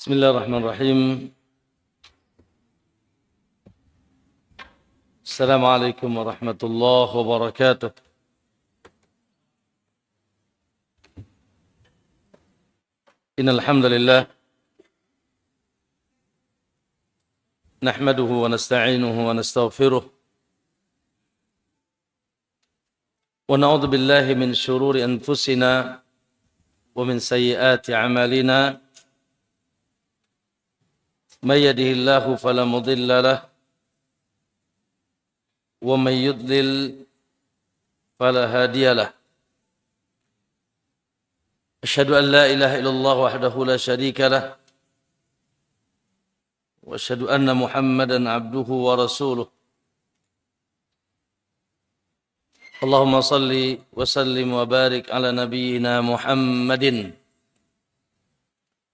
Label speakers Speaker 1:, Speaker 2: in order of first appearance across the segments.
Speaker 1: Bismillahirrahmanirrahim. Assalamualaikum warahmatullahi wabarakatuh. Innal hamdalillah nahmaduhu wa nasta'inuhu wa nastaghfiruh wa na'udzu billahi min shururi anfusina wa min sayyiati a'malina. Man yahdihillahu fala mudilla lahu wa man yudlil fala hadiya lahu. Asyhadu an la ilaha illallah wahdahu la syarika lahu wa asyhadu anna Muhammadan abduhu wa rasuluh. Allahumma salli wa sallim wa barik ala nabiyyina Muhammadin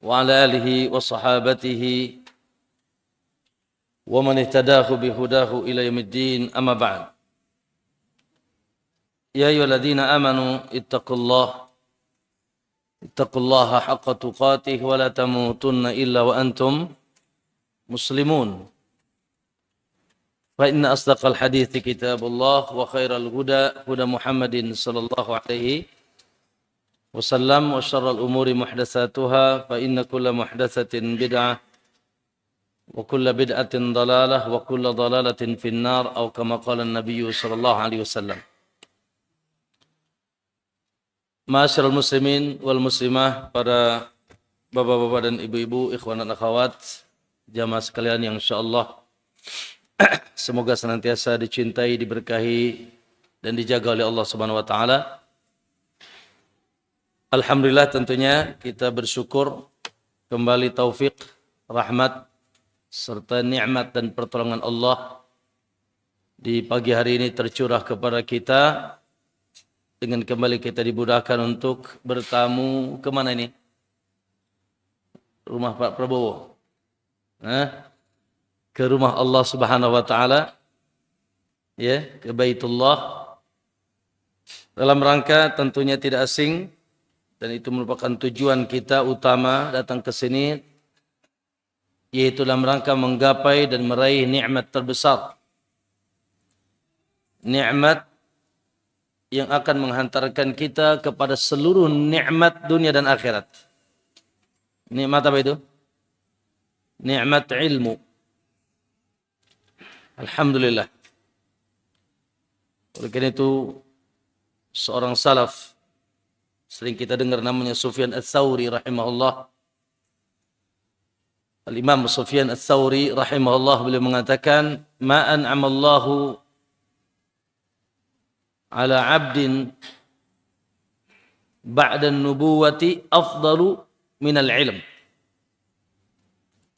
Speaker 1: wa ala alihi wa sahabatihi wa man ihtadahu bihudahu ila yaumiddin, amma ba'd. Ya ayyuhalladzina amanu ittaqullaha haqqa tuqatih wa la tamutunna illa wa antum muslimun. Fa inna asdaqal hadithi kitabullah wa khairal huda Muhammadin sallallahu alaihi wasallam wa syarral umuri muhdatsatuha fa inna kulla muhdatsatin bid'ah wa kulla bid'atin dalalah wa kulla dalalatin finnar atau kama qala an-nabiy sallallahu alaihi wasallam. Ma'asyiral muslimin wal muslimah, para bapak-bapak dan ibu-ibu, ikhwan dan akhwat, jamaah sekalian yang insyaallah semoga senantiasa dicintai, diberkahi dan dijaga oleh Allah Subhanahu wa taala. Alhamdulillah, tentunya kita bersyukur kembali taufik, rahmat serta nikmat dan pertolongan Allah di pagi hari ini tercurah kepada kita dengan kembali kita dimudahkan untuk bertamu kemana ini? Rumah Pak Prabowo. Ke rumah Allah Subhanahu wa taala, ya, ke Baitullah, dalam rangka tentunya tidak asing, dan itu merupakan tujuan kita utama datang ke sini, yaitu dalam rangka menggapai dan meraih nikmat terbesar, nikmat yang akan menghantarkan kita kepada seluruh nikmat dunia dan akhirat. Nikmat apa itu? Nikmat ilmu. Alhamdulillah. Oleh karena itu, seorang salaf, sering kita dengar namanya Sufyan Ats-Tsauri rahimahullah. Al-Imam Sufyan Ats-Tsauri rahimahullah beliau mengatakan, ma an'amallahu ala 'abdin ba'da an-nubuwati afdalu minal ilm.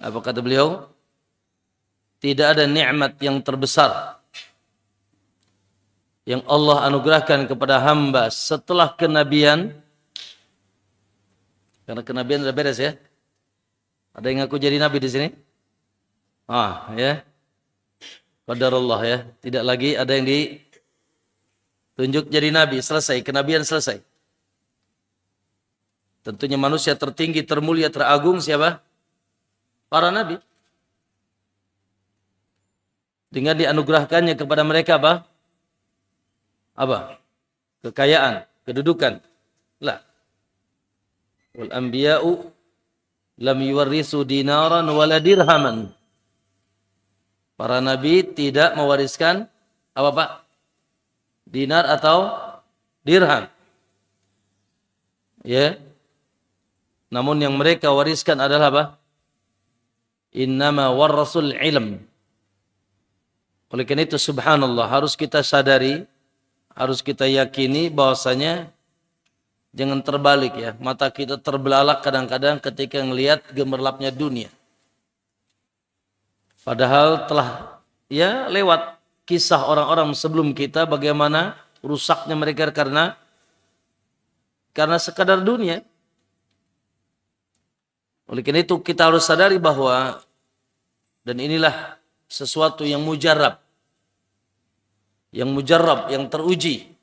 Speaker 1: Apa kata beliau? Tidak ada nikmat yang terbesar yang Allah anugerahkan kepada hamba setelah kenabian. Karena kenabian sudah beres, ya. Ada yang ngaku jadi nabi di sini? Ya. Qadarullah, ya. Tidak lagi ada yang ditunjuk jadi nabi, selesai, kenabian selesai. Tentunya manusia tertinggi, termulia, teragung siapa? Para nabi. Dengan dianugerahkannya kepada mereka apa? Apa? Kekayaan, kedudukan. Lah. Wal anbiya'u lam yuwarrisu dinaran wala dirhaman. Para nabi tidak mewariskan apa, Pak? Dinar atau dirham. Ya. Namun yang mereka wariskan adalah apa? Innama warrasul ilm. Oleh karena itu, subhanallah, harus kita sadari, harus kita yakini bahwasanya jangan terbalik, ya. Mata kita terbelalak kadang-kadang ketika melihat gemerlapnya dunia. Padahal telah, ya, lewat kisah orang-orang sebelum kita bagaimana rusaknya mereka karena sekadar dunia. Oleh karena itu kita harus sadari bahwa, dan inilah sesuatu yang mujarab, yang teruji,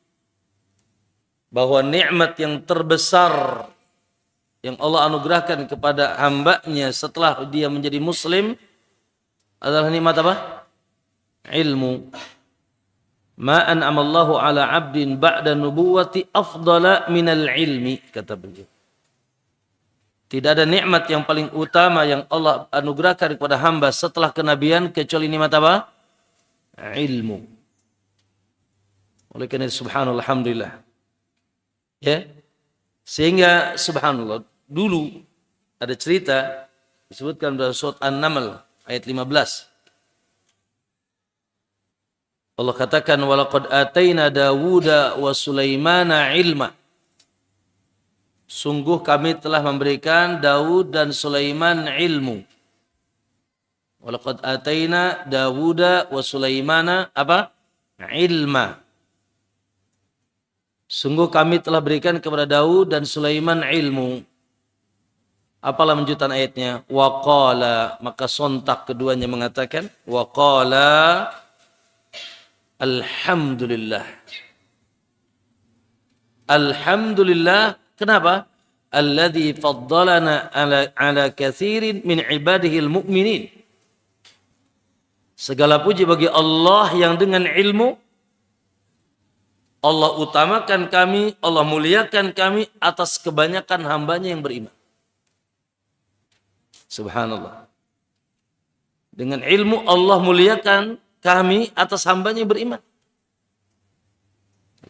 Speaker 1: bahwa nikmat yang terbesar yang Allah anugerahkan kepada hambanya setelah dia menjadi muslim adalah nikmat apa? Ilmu. Ma an'amallahu ala 'abdin ba'da nubuwati afdala minal ilmi, kata beliau. Tidak ada nikmat yang paling utama yang Allah anugerahkan kepada hamba setelah kenabian kecuali nikmat apa? Ilmu. Oleh karena itu subhanallah, alhamdulillah. Ya. Sehingga subhanallah, dulu ada cerita disebutkan dalam surat An-Naml ayat 15. Allah katakan walaqad ataina Dawuda wa Sulaimana ilma. Sungguh kami telah memberikan Daud dan Sulaiman ilmu. Walaqad ataina Dawuda wa Sulaimana apa? Ilma. Sungguh kami telah berikan kepada Daud dan Sulaiman ilmu. Apalah lanjutan ayatnya? Wa qala, maka sontak keduanya mengatakan wa qala alhamdulillah. Alhamdulillah, kenapa? Alladzi faddalana ala katsirin min ibadihi almu'minin. Segala puji bagi Allah yang dengan ilmu Allah utamakan kami, Allah muliakan kami atas kebanyakan hambanya yang beriman. Subhanallah. Dengan ilmu Allah muliakan kami atas hambanya yang beriman.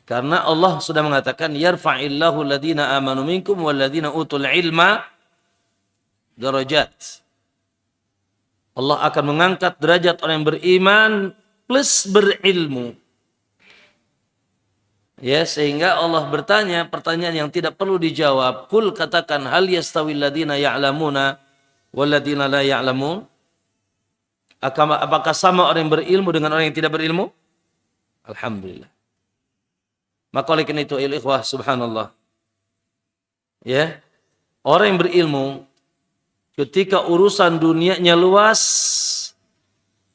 Speaker 1: Karena Allah sudah mengatakan yarfa'illahu alladhina amanu minkum walladhina utul ilma darajat. Allah akan mengangkat derajat orang yang beriman plus berilmu. Ya, sehingga Allah bertanya pertanyaan yang tidak perlu dijawab. Kul, katakan, hal yastawil ladina ya'lamuna wal ladina la ya'lamun? Apakah sama orang yang berilmu dengan orang yang tidak berilmu? Alhamdulillah. Maka oleh karena itu ikhwah subhanallah. Ya. Orang yang berilmu ketika urusan dunianya luas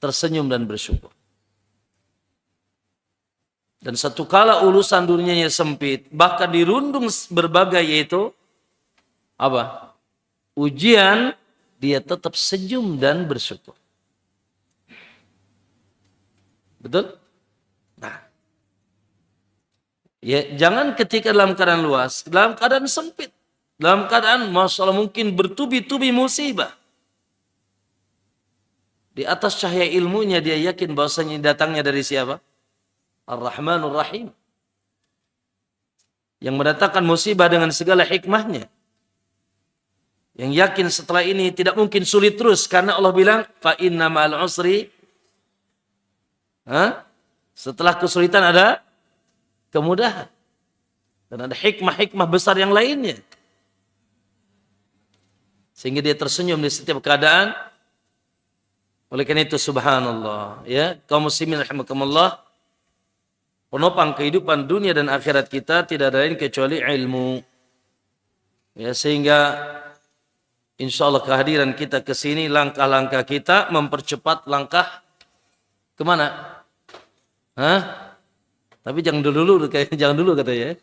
Speaker 1: tersenyum dan bersyukur. Dan satu kala urusan dunianya sempit, bahkan dirundung berbagai yaitu apa? Ujian, dia tetap senyum dan bersyukur. Betul? Nah, ya jangan ketika dalam keadaan luas, dalam keadaan sempit, dalam keadaan masalah mungkin bertubi-tubi musibah. Di atas cahaya ilmunya dia yakin bahwasanya datangnya dari siapa? Ar-Rahmanur Rahim. Yang mendatangkan musibah dengan segala hikmahnya. Yang yakin setelah ini tidak mungkin sulit terus. Karena Allah bilang, fa inna ma'al usri. Setelah kesulitan ada kemudahan. Dan ada hikmah-hikmah besar yang lainnya. Sehingga dia tersenyum di setiap keadaan. Oleh karena itu subhanallah. Ya, kaum muslimin rahimakumullah. Penopang kehidupan dunia dan akhirat kita tidak ada lain kecuali ilmu. Ya, sehingga insya Allah kehadiran kita ke sini, langkah-langkah kita mempercepat langkah kemana? Tapi jangan dulu katanya.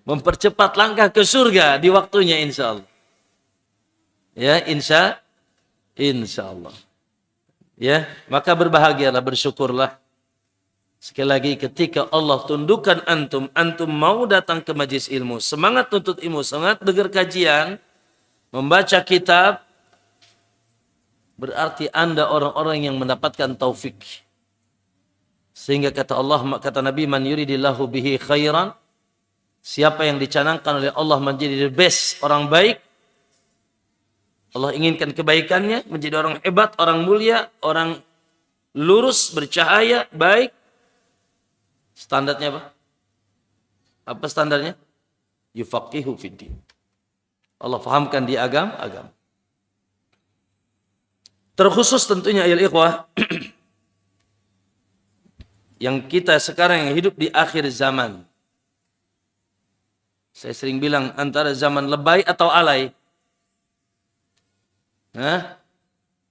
Speaker 1: Mempercepat langkah ke surga di waktunya insya Allah. Ya, insya Allah. Ya, maka berbahagialah, bersyukurlah. Sekali lagi ketika Allah tundukkan antum mau datang ke majelis ilmu, semangat tuntut ilmu, semangat dengar kajian, membaca kitab, berarti Anda orang-orang yang mendapatkan taufik. Sehingga kata Allah, kata Nabi, man yuridillahu bihi khairan, siapa yang dicanangkan oleh Allah menjadi the best, orang baik, Allah inginkan kebaikannya, menjadi orang hebat, orang mulia, orang lurus, bercahaya, baik. Standarnya apa? Apa standarnya? Yufaqihu fiddin. Allah fahamkan di agama. Terkhusus tentunya ya ikhwah yang kita sekarang yang hidup di akhir zaman. Saya sering bilang antara zaman lebay atau alay.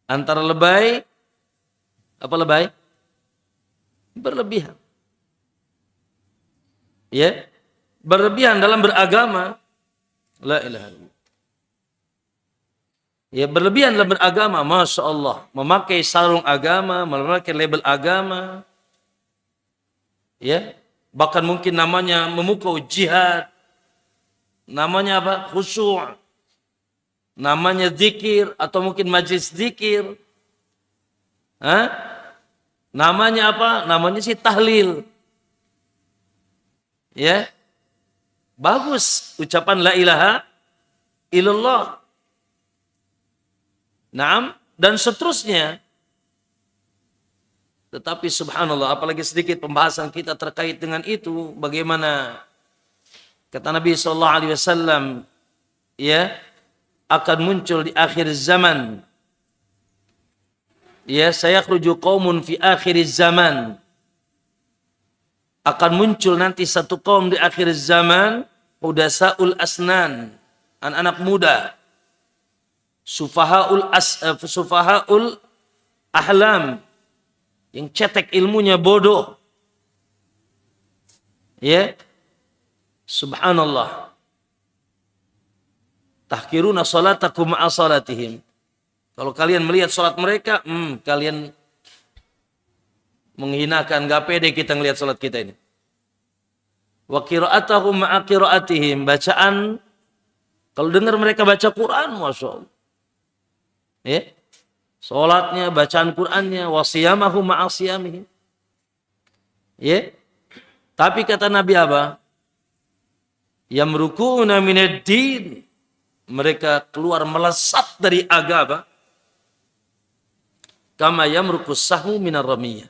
Speaker 1: Antara lebay, apa lebay? Berlebihan. Ya, berlebihan dalam beragama. La ilaha illallah. Ya, berlebihan dalam beragama, Masya Allah. Memakai sarung agama, memakai label agama. Ya, bahkan mungkin namanya memukau jihad. Namanya apa? Khusyuk. Namanya zikir atau mungkin majlis zikir. Hah? Namanya apa? Namanya sih tahlil. Ya. Bagus ucapan la ilaha illallah. Naam, dan seterusnya. Tetapi subhanallah, apalagi sedikit pembahasan kita terkait dengan itu, bagaimana kata Nabi sallallahu alaihi wasallam, ya, akan muncul di akhir zaman. Ya, sayakhruju qaumun fi akhir zaman. Akan muncul nanti satu kaum di akhir zaman, hudasaul asnan, anak-anak muda. Sufahaul ahlam, yang cetek ilmunya bodoh. Ya. Subhanallah. Tahkiruna salatakum ma'a salatihim. Kalau kalian melihat salat mereka, kalian menghinakan, gak pede kita ngelihat salat kita ini. Wa qira'atahum ma'a qira'atihim, bacaan, kalau dengar mereka baca Quran, Masya Allah. Ya. Salatnya, bacaan Qurannya, wasiyamahum ma'asiyamihim. Ya. Tapi kata Nabi apa? Yamrukuna minad din. Mereka keluar melesat dari agama. Kama yamrukus sahu minar ramiyah.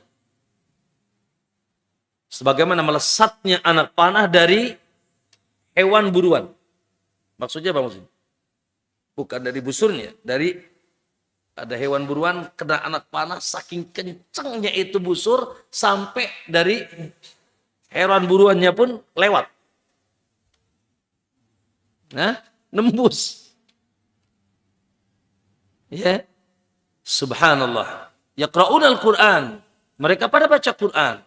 Speaker 1: Sebagaimana melesatnya anak panah dari hewan buruan. Maksudnya apa maksudnya? Bukan dari busurnya, dari ada hewan buruan kena anak panah, saking kencangnya itu busur sampai dari hewan buruannya pun lewat. Nah, nembus. Ya. Subhanallah. Yaqra'una al-Qur'an. Mereka pada baca Quran.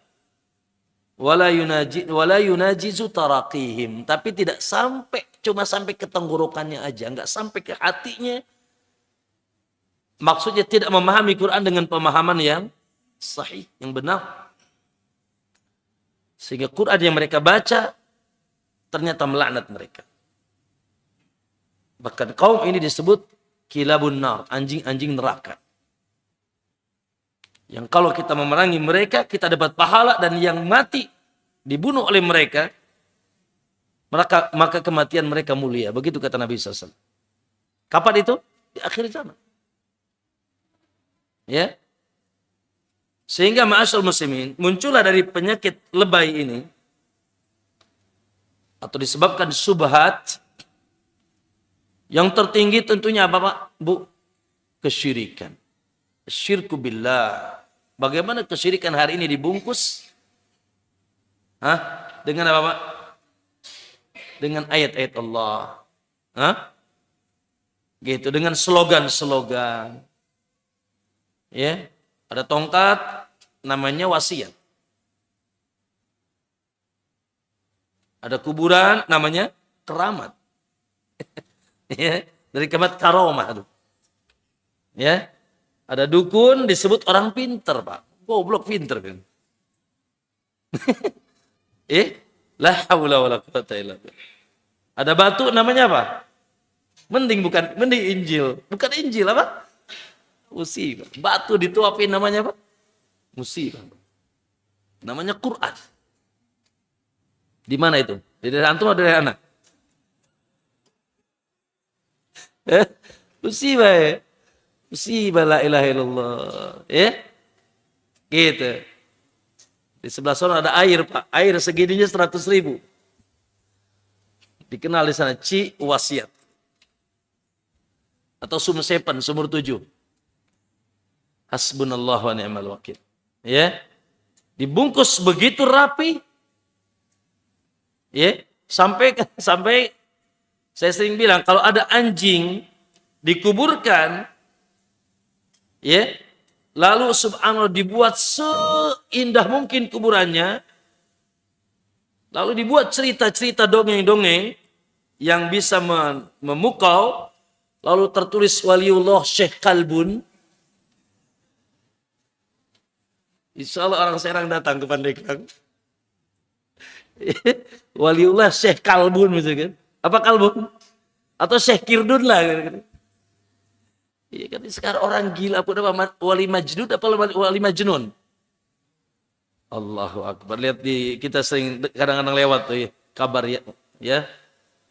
Speaker 1: Wala yunajizu taraqihim, tapi tidak sampai, cuma sampai ke tenggorokannya aja, enggak sampai ke hatinya. Maksudnya tidak memahami Quran dengan pemahaman yang sahih, yang benar. Sehingga Quran yang mereka baca ternyata melaknat mereka. Bahkan kaum ini disebut kilabun nar, anjing-anjing neraka. Yang kalau kita memerangi mereka, kita dapat pahala, dan yang mati dibunuh oleh mereka, maka kematian mereka mulia. Begitu kata Nabi SAW. Kapan itu? Di akhir zaman. Ya, sehingga ma'asyal muslimin, muncullah dari penyakit lebay ini, atau disebabkan subhat, yang tertinggi tentunya apa Pak? Bu, kesyirikan. Syirku billah. Bagaimana kesyirikan hari ini dibungkus? Dengan apa Pak? Dengan ayat-ayat Allah. Gitu, dengan slogan-slogan. Ya, ada tongkat namanya wasiat. Ada kuburan namanya keramat. Ya, dari kalimat karomah tuh. Ya. Ada dukun disebut orang pinter, Pak. Goblok pinter kan. La haula wala quwata illa billah. Ada batu namanya apa? Mending Injil. Bukan Injil apa? Musibah. Batu dituapin namanya apa? Musibah. Namanya Quran. Di mana itu? Dari antum atau dari anak? Musibah ya. Musibah la ilaha illallah. Ya. Gitu. Di sebelah sana ada air, Pak. Air segininya 100.000. Dikenal di sana Ci Wasiat. Atau Sumsepan, sumur 7. Hasbunallah wa ni'mal wakil. Ya. Dibungkus begitu rapi. Ya, sampai saya sering bilang kalau ada anjing dikuburkan, ya, lalu subhanallah dibuat seindah mungkin kuburannya, lalu dibuat cerita-cerita dongeng-dongeng yang bisa memukau, lalu tertulis waliullah Syekh Kalbun, insya Allah orang Serang datang ke Pandeglang. Waliullah Syekh Kalbun misalkan. Apa Kalbun? Atau Syekh Kirdun lah. Iya kan sekarang orang gila pun apa wali Majnun apa wali Majnun? Allahu Akbar. Lihat kita sering kadang-kadang lewat tuh ya, kabar ya.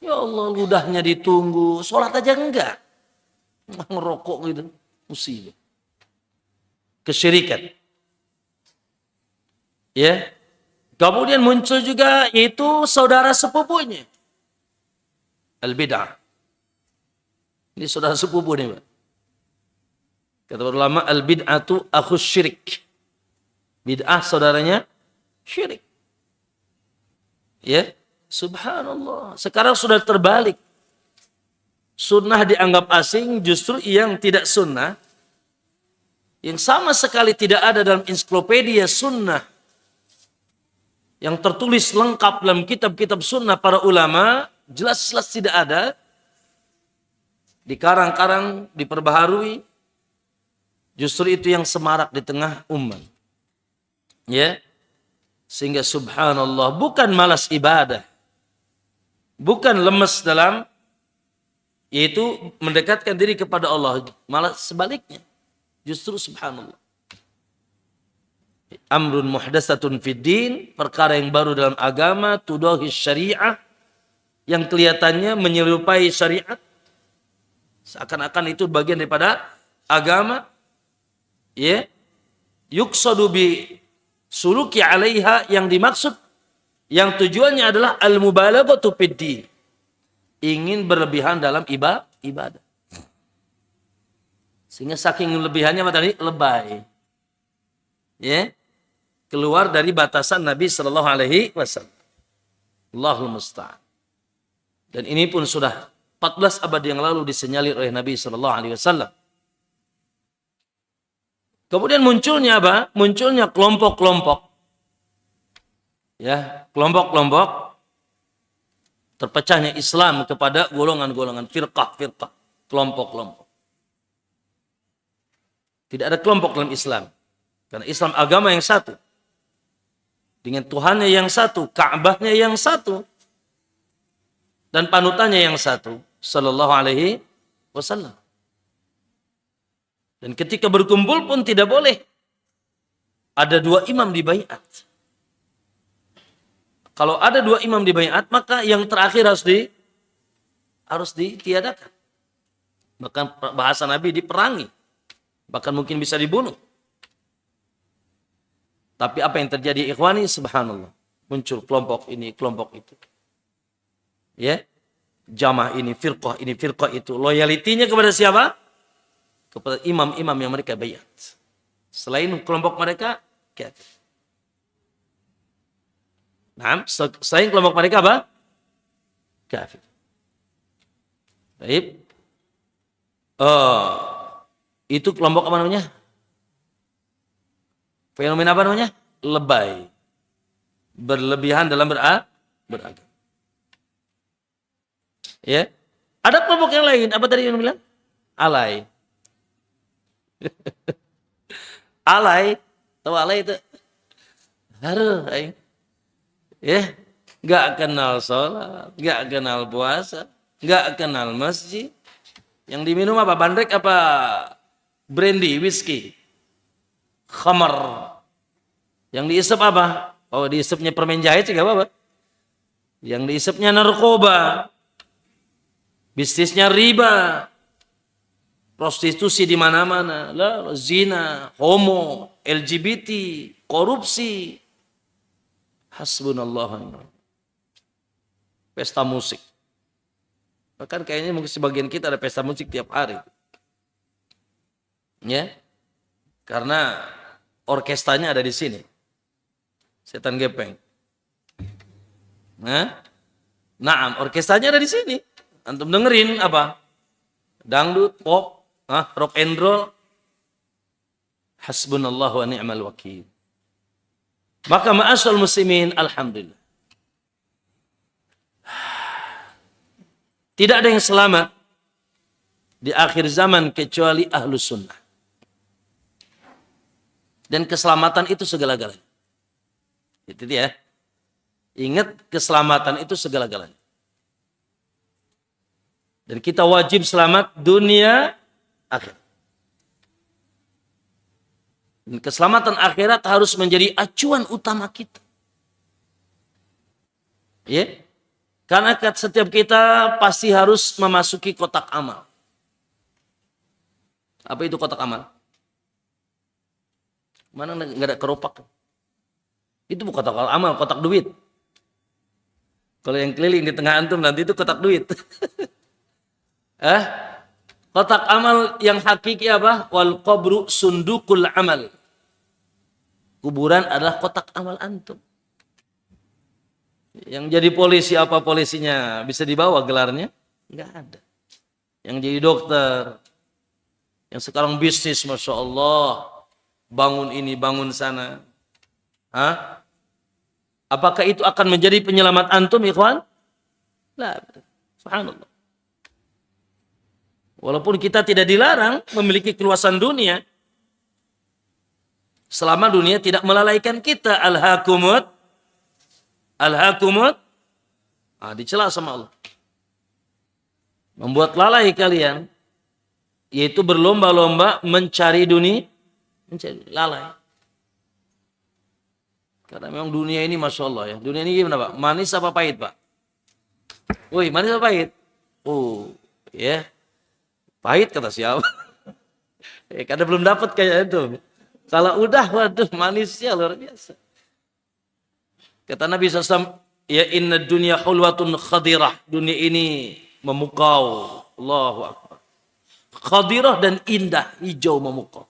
Speaker 1: Ya Allah ludahnya ditunggu, sholat aja enggak. Ngerokok gitu, musibah. Kesyirikan. Ya. Kemudian muncul juga itu saudara sepupunya. Al-bid'ah. Ini saudara sepupu nih, Pak. Kata ulama al-bid'atu akhus syirik. Bid'ah saudaranya syirik. Ya, subhanallah. Sekarang sudah terbalik. Sunnah dianggap asing, justru yang tidak sunnah, yang sama sekali tidak ada dalam ensiklopedia sunnah, yang tertulis lengkap dalam kitab-kitab sunnah para ulama, jelas-jelas tidak ada. Dikarang-karang, diperbaharui. Justru itu yang semarak di tengah umat. Ya. Sehingga subhanallah, bukan malas ibadah. Bukan lemes dalam, yaitu mendekatkan diri kepada Allah. Malah sebaliknya. Justru subhanallah. Amrun muhdatsatun fid din, perkara yang baru dalam agama, tudahi syariah, yang kelihatannya menyerupai syariat, seakan-akan itu bagian daripada agama, ya, yuqsadu bi suluki 'alaiha, yang dimaksud, yang tujuannya adalah al-mubalaghatu fid din, ingin berlebihan dalam ibadah. Sehingga saking lebihannya apa tadi? Lebay. Ya. Keluar dari batasan Nabi sallallahu alaihi wasallam. Allahul musta'an. Dan ini pun sudah 14 abad yang lalu disinyalir oleh Nabi sallallahu alaihi wasallam. Kemudian munculnya apa? Munculnya kelompok-kelompok. Ya, kelompok-kelompok, terpecahnya Islam kepada golongan-golongan, firqah-firqah, kelompok-kelompok. Tidak ada kelompok dalam Islam. Karena Islam agama yang satu. Dengan Tuhannya yang satu, Ka'bahnya yang satu, dan panutannya yang satu, sallallahu alaihi wasallam. Dan ketika berkumpul pun tidak boleh ada dua imam di baiat. Kalau ada dua imam di baiat, maka yang terakhir harus ditiadakan. Bahkan bahasa Nabi diperangi. Bahkan mungkin bisa dibunuh. Tapi apa yang terjadi ikhwani, subhanallah. Muncul kelompok ini, kelompok itu. Ya. Jamaah ini, firqah itu. Loyalitinya kepada siapa? Kepada imam-imam yang mereka bayat. Selain kelompok mereka, kafir. Nah, selain kelompok mereka apa? Kafir. Baik. Itu kelompok apa namanya? Fenomena apa namanya? Lebay. Berlebihan dalam beragama. Ya. Ada kelompok yang lain. Apa tadi yang bilang? Alay. Alay. Tahu alay itu? Haruh. Ya. Gak kenal sholat. Gak kenal puasa. Gak kenal masjid. Yang diminum apa? Bandrek apa? Brandy, whisky. Khamar. Yang diisep apa? Oh, diisepnya permen jahe sih gak apa-apa. Yang diisepnya narkoba. Bisnisnya riba. Prostitusi di mana-mana. Zina, homo, LGBT, korupsi. Hasbunallah. Pesta musik. Bahkan kayaknya mungkin sebagian kita ada pesta musik tiap hari. Ya. Karena orkestranya ada di sini. Setan gepeng. Nah, orkestranya ada di sini. Antum dengerin apa? Dangdut, pop, rock and roll. Hasbunallahu wa ni'mal wakil. Maka ma'asyal muslimin, alhamdulillah. Tidak ada yang selamat di akhir zaman kecuali ahlus sunnah. Dan keselamatan itu segala-galanya. Itu dia. Ingat, keselamatan itu segala-galanya. Dan kita wajib selamat dunia akhirat. Dan keselamatan akhirat harus menjadi acuan utama kita. Ya? Karena setiap kita pasti harus memasuki kotak amal. Apa itu kotak amal? Mana nggak ada keropak? Itu bukan kotak amal, kotak duit. Kalau yang keliling di tengah antum nanti itu kotak duit. Kotak amal yang hakiki apa? Wal qabru sundukul amal. Kuburan adalah kotak amal antum. Yang jadi polisi apa polisinya? Bisa dibawa gelarnya? Enggak ada. Yang jadi dokter, yang sekarang bisnis, Masya Allah, bangun ini, bangun sana. Apakah itu akan menjadi penyelamat antum, ikhwan? Lah, subhanallah. Walaupun kita tidak dilarang memiliki keluasan dunia, selama dunia tidak melalaikan kita. Alhaakumut. Dicela sama Allah. Membuat lalai kalian, yaitu berlomba-lomba mencari dunia, mencari lalai. Karena memang dunia ini Masya Allah ya. Dunia ini gimana Pak? Manis apa pahit Pak? Woi, manis apa pahit? Oh, ya. Pahit kata siapa? Karena belum dapat kayak itu. Kalau udah, waduh manisnya luar biasa. Kata Nabi SAW, ya inna dunya hulwatun khadirah. Dunia ini memukau. Allahu Akbar. Khadirah dan indah, hijau memukau.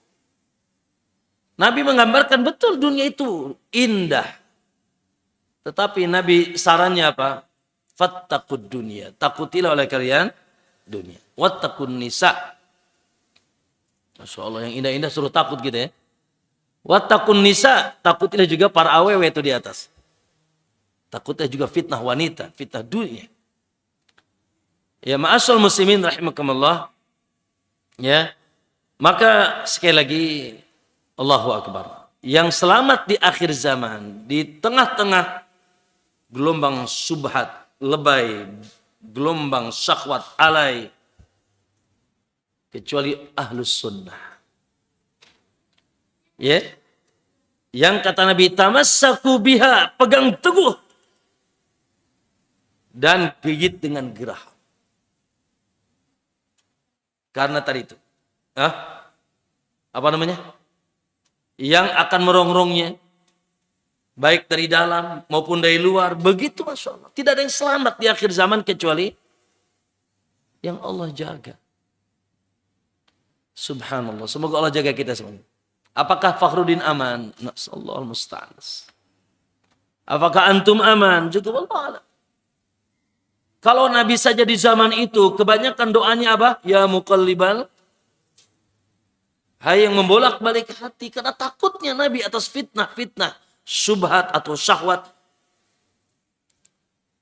Speaker 1: Nabi menggambarkan betul dunia itu indah. Tetapi Nabi sarannya apa? Fattaqud dunia. Takutilah oleh kalian dunia. Wattaqun nisa. Masya Allah, yang indah-indah suruh takut gitu ya. Wattaqun nisa. Takutilah juga para awewe itu di atas. Takutnya juga fitnah wanita, fitnah dunia. Ya ma'asyal muslimin rahimakumullah. Ya. Maka sekali lagi Allahu Akbar. Yang selamat di akhir zaman, di tengah-tengah gelombang subhat, lebay, gelombang syahwat alay, kecuali ahlus sunnah. Ya. Yang kata Nabi, tamassaku biha, pegang teguh. Dan gigit dengan gerah. Karena tadi itu. Apa namanya? Yang akan merongrongnya. Baik dari dalam maupun dari luar. Begitu Masya Allah. Tidak ada yang selamat di akhir zaman kecuali yang Allah jaga. Subhanallah. Semoga Allah jaga kita semuanya. Apakah Fakhruddin aman? Nasallahu musta'an. Apakah antum aman? Juga wallah. Kalau Nabi saja di zaman itu, kebanyakan doanya apa? Ya muqallibal. Hai yang membolak-balik hati. Karena takutnya Nabi atas fitnah-fitnah. Subhat atau syahwat.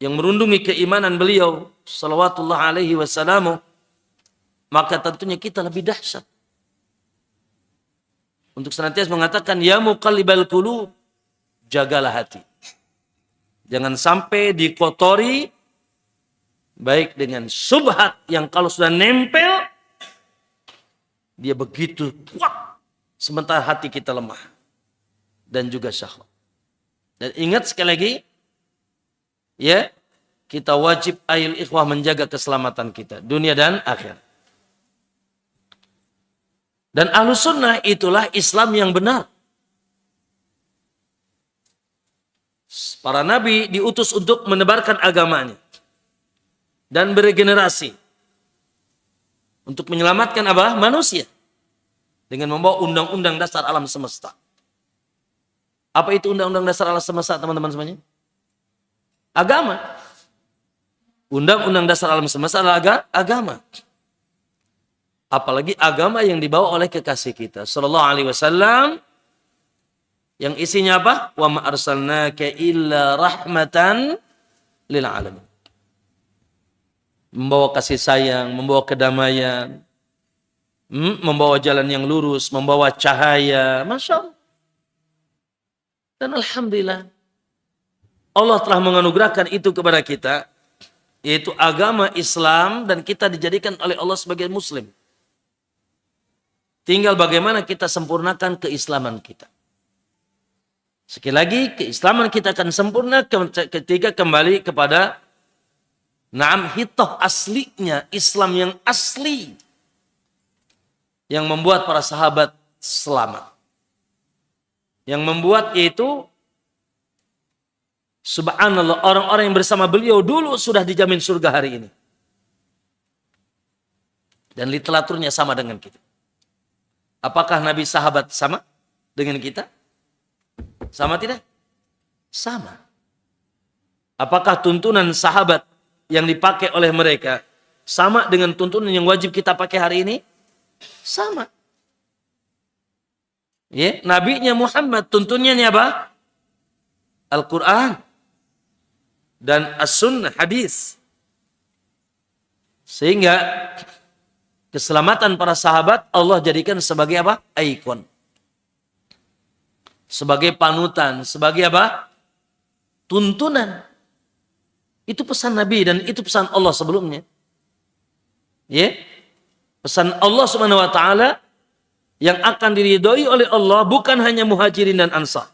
Speaker 1: Yang merundungi keimanan beliau. Salawatullah alaihi wassalamu. Maka tentunya kita lebih dahsyat. Untuk senantiasa mengatakan, ya muqallibal qulub. Jagalah hati. Jangan sampai dikotori. Baik dengan subhat yang kalau sudah nempel, dia begitu kuat. Sementara hati kita lemah. Dan juga syahwat. Dan ingat sekali lagi, ya, kita wajib ayul ikhwah menjaga keselamatan kita. Dunia dan akhirat. Dan ahlus sunnah itulah Islam yang benar. Para nabi diutus untuk menebarkan agamanya. Dan beregenerasi. Untuk menyelamatkan apa? Manusia. Dengan membawa undang-undang dasar alam semesta. Apa itu undang-undang dasar alam semesta teman-teman semuanya? Agama. Undang-undang dasar alam semesta adalah agama. Apalagi agama yang dibawa oleh kekasih kita. Sallallahu alaihi wasallam. Yang isinya apa? Wa ma arsalnaka illa rahmatan lil alamin. Membawa kasih sayang, membawa kedamaian, membawa jalan yang lurus, membawa cahaya. Masya Allah. Dan alhamdulillah, Allah telah menganugerahkan itu kepada kita, yaitu agama Islam, dan kita dijadikan oleh Allah sebagai muslim. Tinggal bagaimana kita sempurnakan keislaman kita. Sekali lagi, keislaman kita akan sempurna ketika kembali kepada hitah aslinya, Islam yang asli, yang membuat para sahabat selamat. Yang membuat yaitu subhanallah, orang-orang yang bersama beliau dulu sudah dijamin surga hari ini. Dan literaturnya sama dengan kita. Apakah Nabi sahabat sama dengan kita? Sama tidak? Sama. Apakah tuntunan sahabat yang dipakai oleh mereka sama dengan tuntunan yang wajib kita pakai hari ini? Sama. Ya, nabinya Muhammad tuntunannya apa? Al-Quran dan As-Sunnah, hadis. Sehingga keselamatan para sahabat Allah jadikan sebagai apa? Ikon. Sebagai panutan, sebagai apa? Tuntunan. Itu pesan Nabi dan itu pesan Allah sebelumnya. Ya. Pesan Allah Subhanahu wa taala yang akan diridhoi oleh Allah bukan hanya muhajirin dan ansar.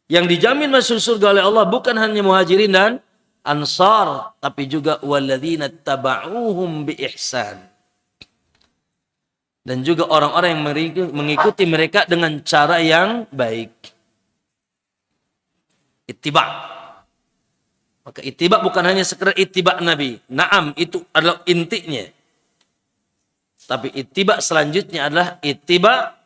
Speaker 1: Yang dijamin masuk surga oleh Allah bukan hanya muhajirin dan ansar, tapi juga walladzina taba'uhum bi ihsan. Dan juga orang-orang yang mengikuti mereka dengan cara yang baik. Ittiba'. Maka ittiba' bukan hanya sekedar ittiba' Nabi. Naam, itu adalah intinya. Tapi ittiba' selanjutnya adalah ittiba'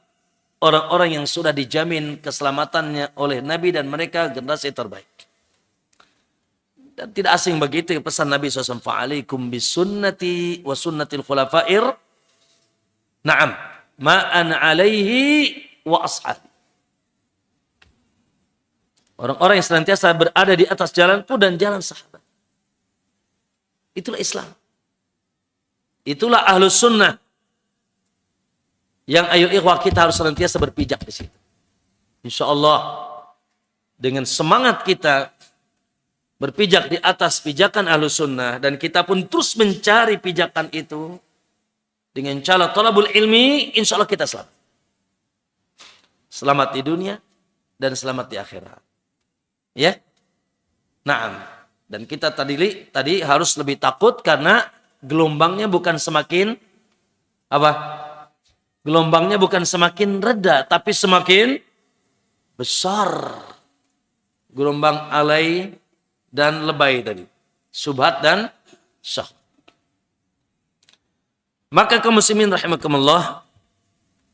Speaker 1: orang-orang yang sudah dijamin keselamatannya oleh Nabi dan mereka generasi terbaik. Dan tidak asing begitu pesan Nabi SAW. Fa'alaikum bisunnati wa sunnatil khulafair. Naam. Ma'an alaihi wa ashabi. Orang-orang yang senantiasa berada di atas jalanku dan jalan sahabat. Itulah Islam. Itulah ahlus sunnah. Yang ayo ikhwah kita harus senantiasa berpijak di situ. Insya Allah dengan semangat kita berpijak di atas pijakan ahlus sunnah dan kita pun terus mencari pijakan itu dengan cara thalabul ilmi, insya Allah kita selamat. Selamat di dunia dan selamat di akhirat. Ya, naam. Dan kita tadi harus lebih takut karena gelombangnya bukan semakin apa? Gelombangnya bukan semakin reda, tapi semakin besar. Gelombang alai dan lebay tadi. Subhat dan syah. Maka kaum muslimin rahimakumullah,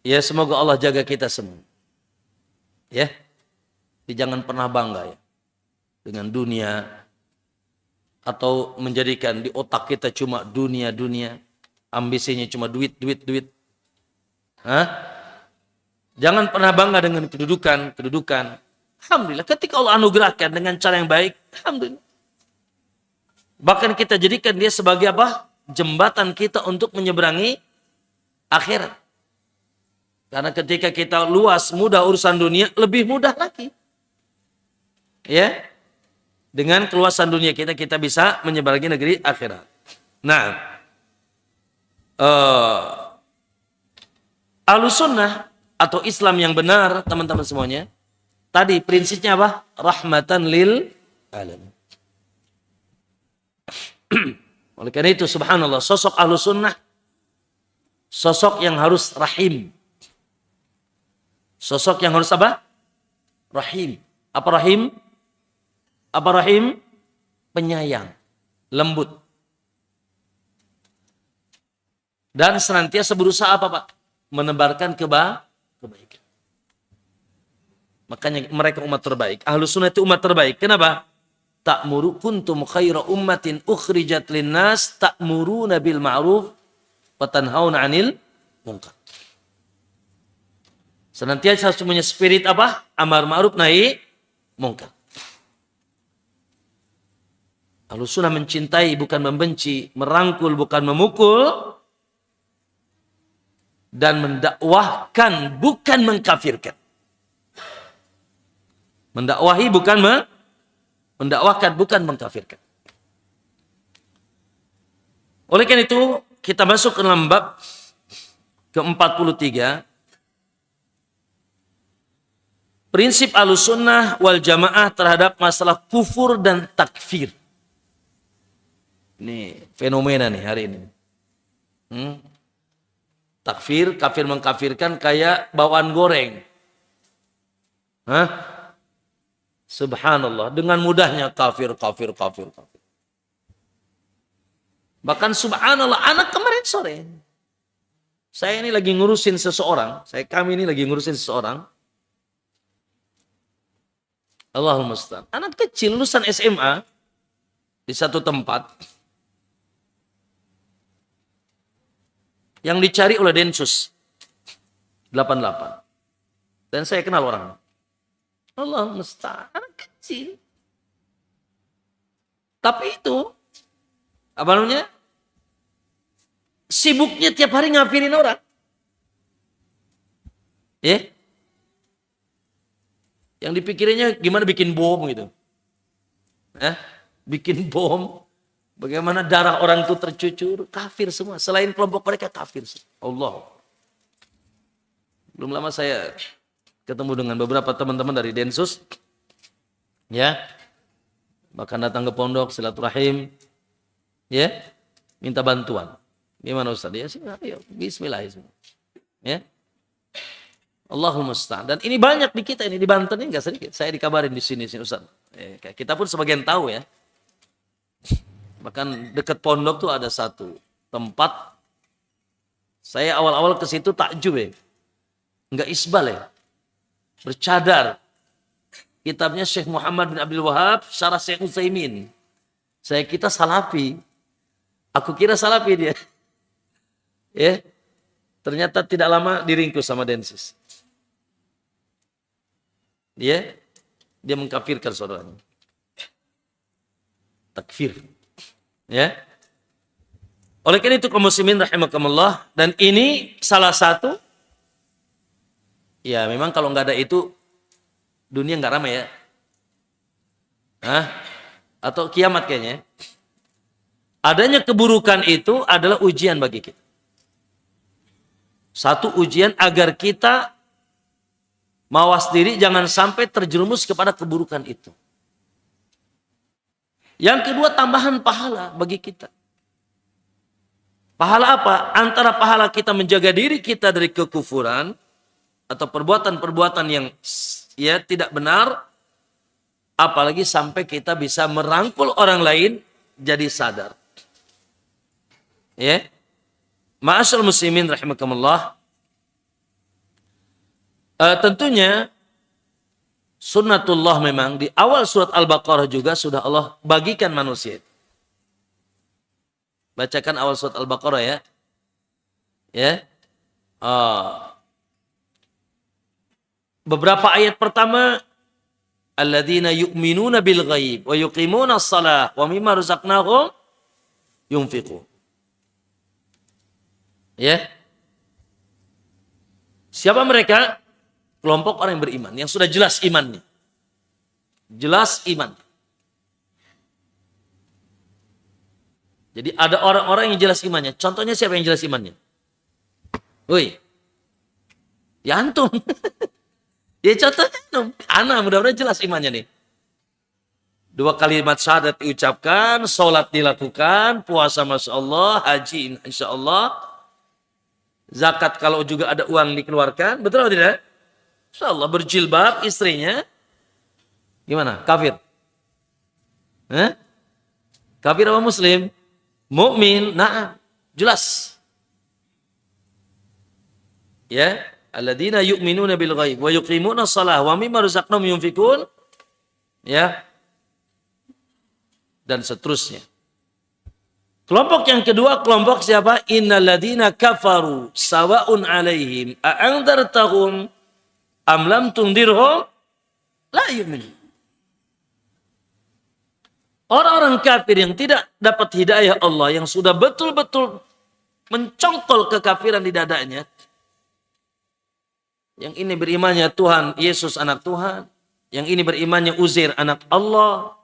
Speaker 1: ya semoga Allah jaga kita semua. Ya. Jadi jangan pernah bangga ya dengan dunia atau menjadikan di otak kita cuma dunia, ambisinya cuma duit. Jangan pernah bangga dengan kedudukan. Alhamdulillah, ketika Allah anugerahkan dengan cara yang baik, alhamdulillah. Bahkan kita jadikan dia sebagai apa? Jembatan kita untuk menyeberangi akhirat. Karena ketika kita luas, mudah urusan dunia, lebih mudah lagi. Ya. Dengan keluasan dunia kita bisa menyeberangi negeri akhirat. Nah, Ahlussunnah atau Islam yang benar, teman-teman semuanya, tadi prinsipnya apa? Rahmatan lil alamin. Oleh karena itu, subhanallah, sosok Ahlussunnah, sosok yang harus rahim. Sosok yang harus apa? Rahim. Apa rahim? Apa rahim? Penyayang, lembut. Dan senantiasa berusaha apa, Pak? Menebarkan kebaikan. Makanya mereka umat terbaik. Ahlus sunnah itu umat terbaik. Kenapa? Ta'muru kuntum khaira ummatin ukhrijat linnas ta'muruna bil ma'ruf wa tanhauna 'anil munkar. Senantiasa punya spirit apa? Amar ma'ruf nahi munkar. Ahlus sunnah mencintai bukan membenci, merangkul bukan memukul. dan mendakwahkan bukan mengkafirkan. Mendakwahi bukan mendakwahkan bukan mengkafirkan. Oleh karena itu kita masuk ke dalam bab ke-43. Prinsip Ahlussunnah wal Jamaah terhadap masalah kufur dan takfir. Ini fenomena nih hari ini. Takfir, kafir mengkafirkan kayak bawaan goreng. Subhanallah, dengan mudahnya kafir. Bahkan subhanallah, anak kemarin sore. Kami ini lagi ngurusin seseorang. Allahumma musta'an. Anak kecil lulusan SMA di satu tempat yang dicari oleh Densus 88. Dan saya kenal orangnya. Allahumma musta'an. Anak kecil. Tapi itu apa namanya? Sibuknya tiap hari ngafirin orang. Yang dipikirinnya gimana bikin bom gitu. Bikin bom. Bagaimana darah orang itu tercucur. Kafir semua. Selain kelompok mereka kafir. Allah. Belum lama saya ketemu dengan beberapa teman-teman dari Densus. Bahkan datang ke pondok silaturahim. Minta bantuan. Gimana Ustaz? Ya sih, ayo. Bismillah. Allahumma musta'an. Dan ini banyak di kita, ini di Banten ini enggak sedikit. Saya dikabarin di sini Ustaz. Kita pun sebagian tahu ya. Bahkan dekat pondok tuh ada satu tempat. Saya awal-awal ke situ takjub ya. Enggak isbal ya. Bercadar. Kitabnya Syekh Muhammad bin Abdul Wahab, Syarah Syekh Utsaimin. Saya kira salafi. Aku kira salafi dia. Ternyata tidak lama diringkus sama Densus. Dia mengkafirkan saudaranya. Takfir. Oleh karena itu kaum muslimin rahimakumullah, dan ini salah satu memang kalau nggak ada itu dunia nggak ramai ya. Atau kiamat kayaknya. Adanya keburukan itu adalah ujian bagi kita. Satu ujian agar kita mawas diri jangan sampai terjerumus kepada keburukan itu. Yang kedua, tambahan pahala bagi kita. Pahala apa? Antara pahala kita menjaga diri kita dari kekufuran atau perbuatan-perbuatan yang tidak benar, apalagi sampai kita bisa merangkul orang lain jadi sadar. Ma'asyarul muslimin rahimakumullah. Tentunya sunnatullah memang di awal surat Al-Baqarah juga sudah Allah bagikan manusia. Bacakan awal surat Al-Baqarah ya. Beberapa ayat pertama, alladzina yu'minuna bil ghaib wa yuqimuna shalah wa mimma razaqnahum yunfiqun. Siapa mereka? Kelompok orang yang beriman, yang sudah jelas imannya. Jelas iman. Jadi ada orang-orang yang jelas imannya. Contohnya siapa yang jelas imannya? Ya antum. Ya contohnya antum. Ana mudah-mudahan jelas imannya nih. 2 kalimat syahadat diucapkan, sholat dilakukan, puasa Masya Allah, haji Insya Allah, zakat kalau juga ada uang dikeluarkan, betul atau tidak? Insya Allah berjilbab istrinya, gimana? Kafir? Kafir apa muslim? Mukmin, jelas. Alladzina yu'minuna bil ghaib wa yuqimuna shalah wa mimma razaqnahum yunfikun. Dan seterusnya. Kelompok yang kedua, kelompok siapa? Innalladzina kafaru sawa'un 'alaihim a'andzartahum am lam tundirhum la yu'minun. Orang-orang kafir yang tidak dapat hidayah Allah, yang sudah betul-betul mencongkol kekafiran di dadanya, Yang ini berimannya Tuhan Yesus anak Tuhan. Yang ini berimannya Uzair anak Allah.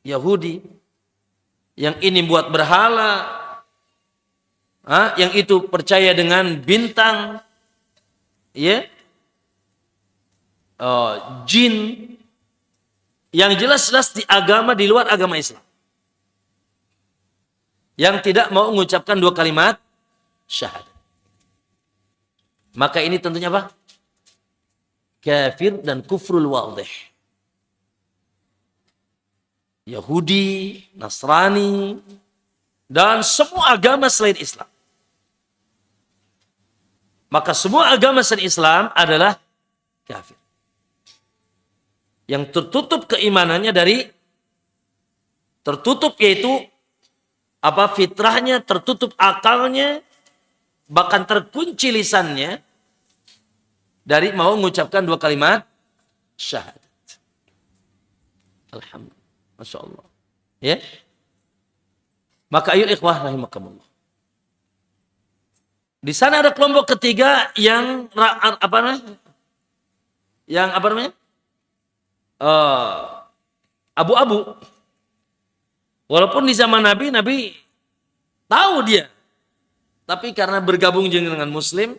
Speaker 1: Yahudi. Yang ini buat berhala. Yang itu percaya dengan bintang. Ya. Jin. Yang jelas-jelas di agama di luar agama Islam. Yang tidak mau mengucapkan 2 kalimat syahadat. Maka ini tentunya apa? Kafir dan kufrul wadih. Yahudi, Nasrani, dan semua agama selain Islam. Maka semua agama selain Islam adalah kafir. Yang tertutup keimanannya dari tertutup yaitu fitrahnya, tertutup akalnya, bahkan terkunci lisannya dari mau mengucapkan 2 kalimat syahadat. Alhamdulillah. Masya Allah. Ya. Maka ayo ikhwah rahimakumullah. Di sana ada kelompok ketiga yang abu-abu. Walaupun di zaman Nabi tahu dia. Tapi karena bergabung dengan Muslim,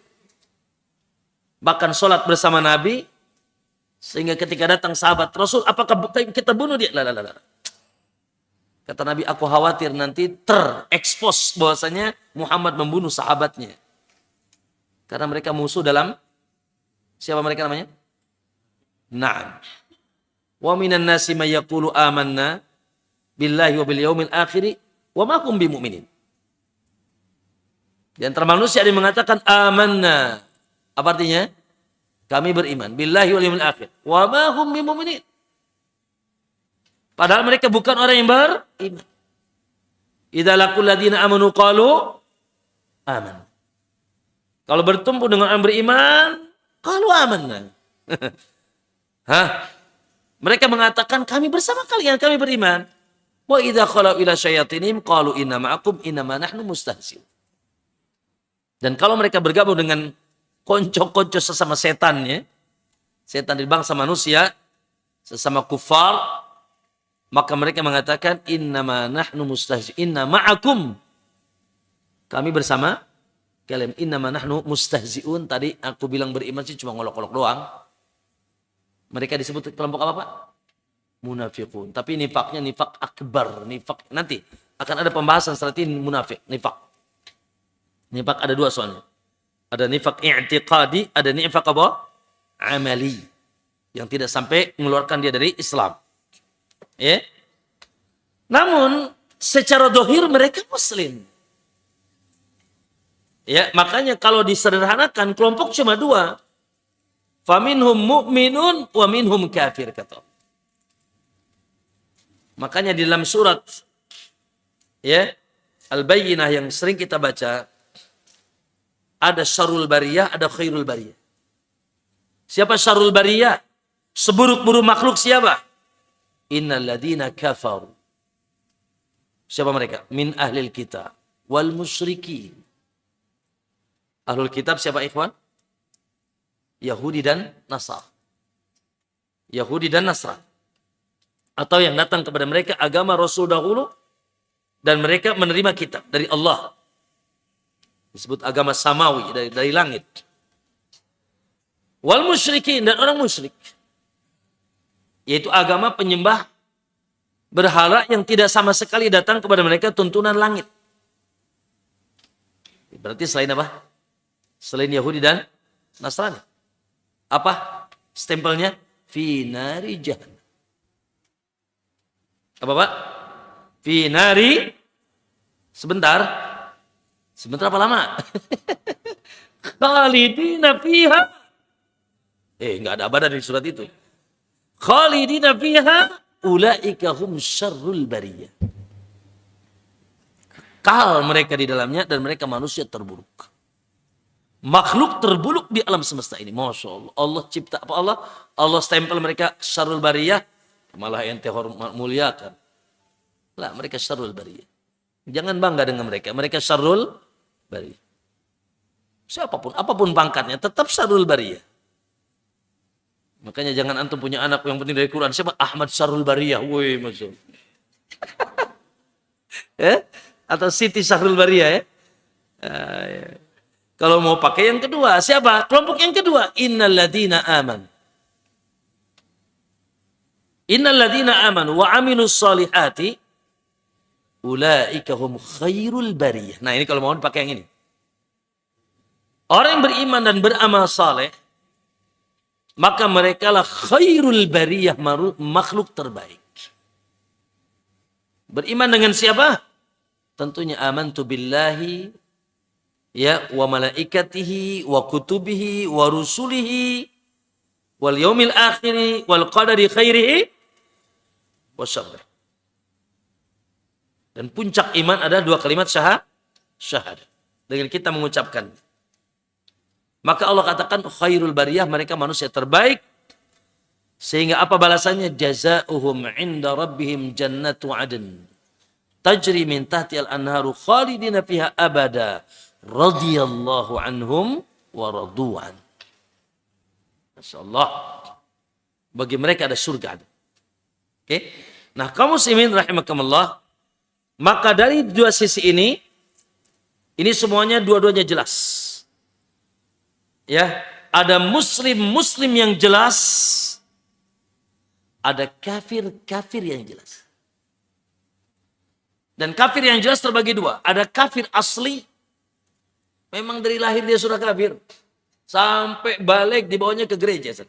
Speaker 1: bahkan sholat bersama Nabi, sehingga ketika datang sahabat Rasul, apakah kita bunuh dia? Lah. Kata Nabi, aku khawatir nanti terekspos bahwasanya Muhammad membunuh sahabatnya. Karena mereka musuh dalam, siapa mereka namanya? Na'am. Wa minan nasi may yaqulu amanna billahi wa bil yaumil akhir wa ma hum bimumin. Di antara manusia ada yang mengatakan amanna. Apa artinya? Kami beriman billahi wal yaumil akhir wa ma hum bimumin. Padahal mereka bukan orang yang beriman. Idza laqul ladina amanu qalu aman. Kalau bertemu dengan orang beriman, qalu amanna. Mereka mengatakan kami bersama kalian, kami beriman. Wa idza khalau ila syayatinihim qalu inna ma'akum innama nahnu mustahzi'un. Dan kalau mereka bergabung dengan konco-konco sesama setannya, setan di bangsa manusia, sesama kufar, maka mereka mengatakan innama nahnu mustahzi'un, inna ma'akum. Kami bersama kalian, innama nahnu mustahzi'un. Tadi aku bilang beriman sih cuma ngolok-ngolok doang. Mereka disebut kelompok apa Pak? Munafiqun. Tapi nifaknya nifak akbar. Nifak nanti akan ada pembahasan setelah ini munafik, nifak. Nifak ada 2 soalnya. Ada nifak i'tiqadi, ada nifak apa? Amali. Yang tidak sampai mengeluarkan dia dari Islam. Ya. Namun secara dohir mereka Muslim. Ya, makanya kalau disederhanakan kelompok cuma 2. Faminhum mu'minun wa minhum kafir kata. Makanya di dalam surat ya Al-Bayyinah yang sering kita baca, ada syarrul bariyah, ada khairul bariyah. Siapa syarrul bariyah? Seburuk-buruk makhluk siapa? Innal ladina kafaru. Siapa mereka? Min ahlil kitab wal musyrikin. Ahlul kitab siapa ikhwan? Yahudi dan Nasrani. Yahudi dan Nasrani. Atau yang datang kepada mereka agama Rasul dahulu dan mereka menerima kitab dari Allah. Disebut agama samawi dari langit. Wal musyrikin dan orang musyrik. Yaitu agama penyembah berhala yang tidak sama sekali datang kepada mereka tuntunan langit. Berarti selain apa? Selain Yahudi dan Nasrani. Apa stempelnya? Fi nari jahannam. Apa Pak? Fi nari. Sebentar apa lama? Khalidina fiha. Enggak ada abada di surat itu. Khalidina fiha ulaika hum syarrul bariyah. Kekal mereka di dalamnya dan mereka manusia terburuk. Makhluk terburuk di alam semesta ini. Masya Allah. Allah cipta apa Allah? Allah stempel mereka syarrul bariyah. Malah ente hormat muliakan. Lah mereka syarrul bariyah. Jangan bangga dengan mereka. Mereka syarrul bariyah. Siapapun, apapun pangkatnya, tetap syarrul bariyah. Makanya jangan antum punya anak yang penting dari Quran. Siapa? Ahmad Syarul Bariyah. Woi, masuk. Atau Siti Syarul Bariyah ya. Ya. Kalau mau pakai yang kedua, siapa? Kelompok yang kedua. Innalladzina amanu. Innalladzina amanu wa amilus solihati ulaika hum khairul bariyah. Nah, ini kalau mau pakai yang ini. Orang yang beriman dan beramal saleh, maka mereka lah khairul bariyah, makhluk terbaik. Beriman dengan siapa? Tentunya amantu billahi ya wa malaikatihi wa kutubihi wa rusulihi wal yaumil akhiri wal qadari khairihi wa syarrihi. Dan puncak iman ada dua kalimat syahadat. Dengan kita mengucapkan. Maka Allah katakan khairul bariyah, mereka manusia terbaik. Sehingga apa balasannya? Jazaohum inda rabbihim jannatu adn. Tajri min tahtiha al-anharu khalidina fiha abada. Radiyallahu anhum wa radu'an. Masyaallah. Bagi mereka ada surga. Oke. Nah, kaum muslimin rahimakumullah, maka dari dua sisi ini semuanya dua-duanya jelas. Ya, ada muslim yang jelas, ada kafir yang jelas. Dan kafir yang jelas terbagi dua. Ada kafir asli, memang dari lahir dia sudah kafir. Sampai balik dibawanya ke gereja.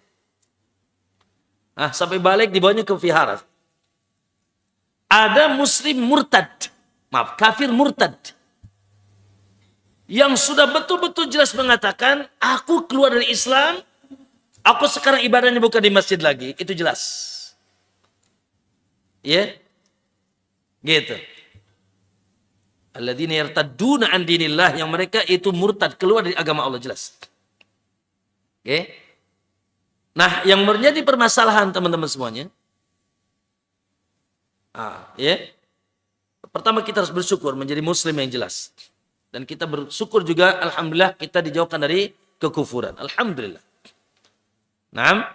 Speaker 1: Sampai balik dibawanya ke vihara. Ada muslim murtad. Maaf, kafir murtad. Yang sudah betul-betul jelas mengatakan, aku keluar dari Islam, aku sekarang ibadahnya bukan di masjid lagi. Itu jelas. Ya. Gitu. Alladzina yartadduna an dinillah, yang mereka itu murtad, keluar dari agama Allah, jelas. Oke. Nah, yang menjadi permasalahan teman-teman semuanya, ya. Pertama kita harus bersyukur menjadi muslim yang jelas. Dan kita bersyukur juga, alhamdulillah, kita dijauhkan dari kekufuran. Alhamdulillah. Nah.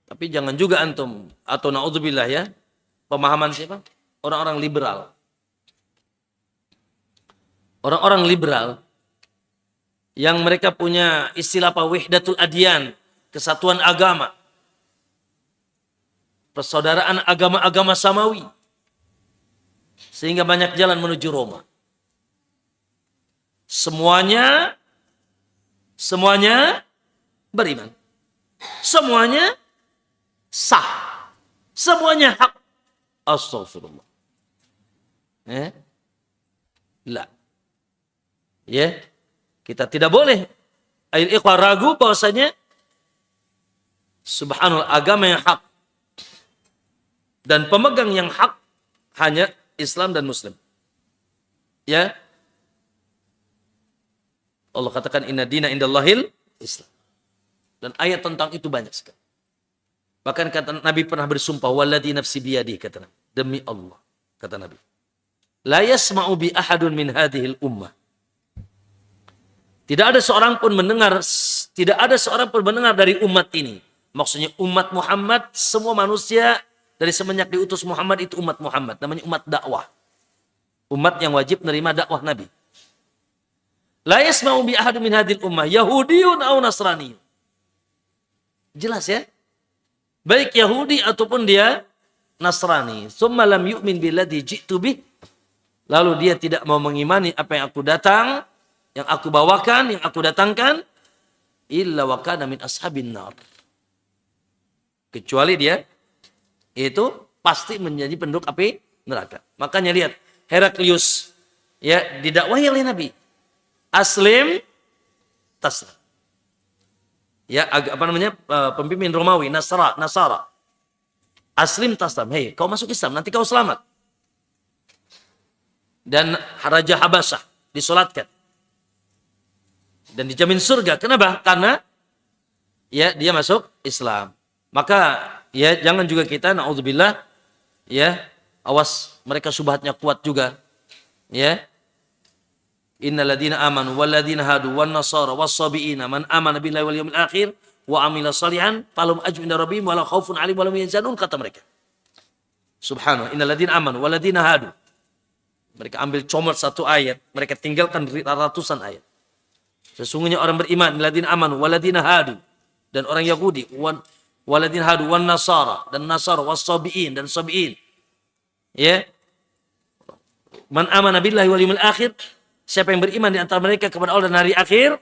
Speaker 1: Tapi jangan juga antum, atau na'udzubillah ya, pemahaman siapa? Orang-orang liberal. Orang-orang liberal yang mereka punya istilah apa? Wahdatul adyan, kesatuan agama. Persaudaraan agama-agama samawi. Sehingga banyak jalan menuju Roma. Semuanya beriman. Semuanya sah. Semuanya hak. Astagfirullah. La. Ya. Kita tidak boleh ikhwah ragu bahwasanya subhanallah, agama yang hak dan pemegang yang hak hanya Islam dan Muslim. Ya. Allah katakan inna dina indallahil Islam. Dan ayat tentang itu banyak sekali. Bahkan kata Nabi pernah bersumpah, walladzi nafsi biyadihi, kata Nabi, demi Allah, kata Nabi, la yasma'u bi ahadun min hadhil ummah. Tidak ada seorang pun mendengar dari umat ini. Maksudnya umat Muhammad, semua manusia dari semenjak diutus Muhammad itu umat Muhammad. Namanya umat dakwah. Umat yang wajib menerima dakwah Nabi. La yasma'u bi ahadin min hadhil ummah yahudiyun aw nasrani. Jelas ya? Baik Yahudi ataupun dia Nasrani. Summa lam yu'min billadzi ji'tu bih. Lalu dia tidak mau mengimani apa yang aku bawakan, yang aku datangkan, illa wa kana min ashabin nar. Kecuali dia itu pasti menjadi penduduk api neraka. Makanya lihat Heraklius ya didakwahi oleh Nabi. Aslim taslim. Ya, pemimpin Romawi, Nasara. Aslim taslim. Hei, kau masuk Islam, nanti kau selamat. Dan Raja Habasyah disolatkan. Dan dijamin surga. Kenapa? Karena ya dia masuk Islam. Maka ya jangan juga kita, na'udzubillah, ya awas mereka syubhatnya kuat juga. Ya. Innal ladzina amanu wal ladzina hadu wan nasara was-sabiina man amana billahi wal yawmil akhir wa amila shalihan falahum ajrun inda rabbihim wala khaufun 'alaihim wala hum yahzanun, kata mereka. Subhanallah, innal ladzina amanu wal ladzina hadu. Mereka ambil comot satu ayat, mereka tinggalkan ratusan ayat. Sesungguhnya orang beriman, ladzina amanu walladzina hadu, dan orang Yahudi, walladzina hadu wan nasara, dan nasara was-sabiin, dan sabiin. Ya. Man amana billahi wal yawmil akhir, siapa yang beriman di antara mereka kepada Allah dan hari akhir,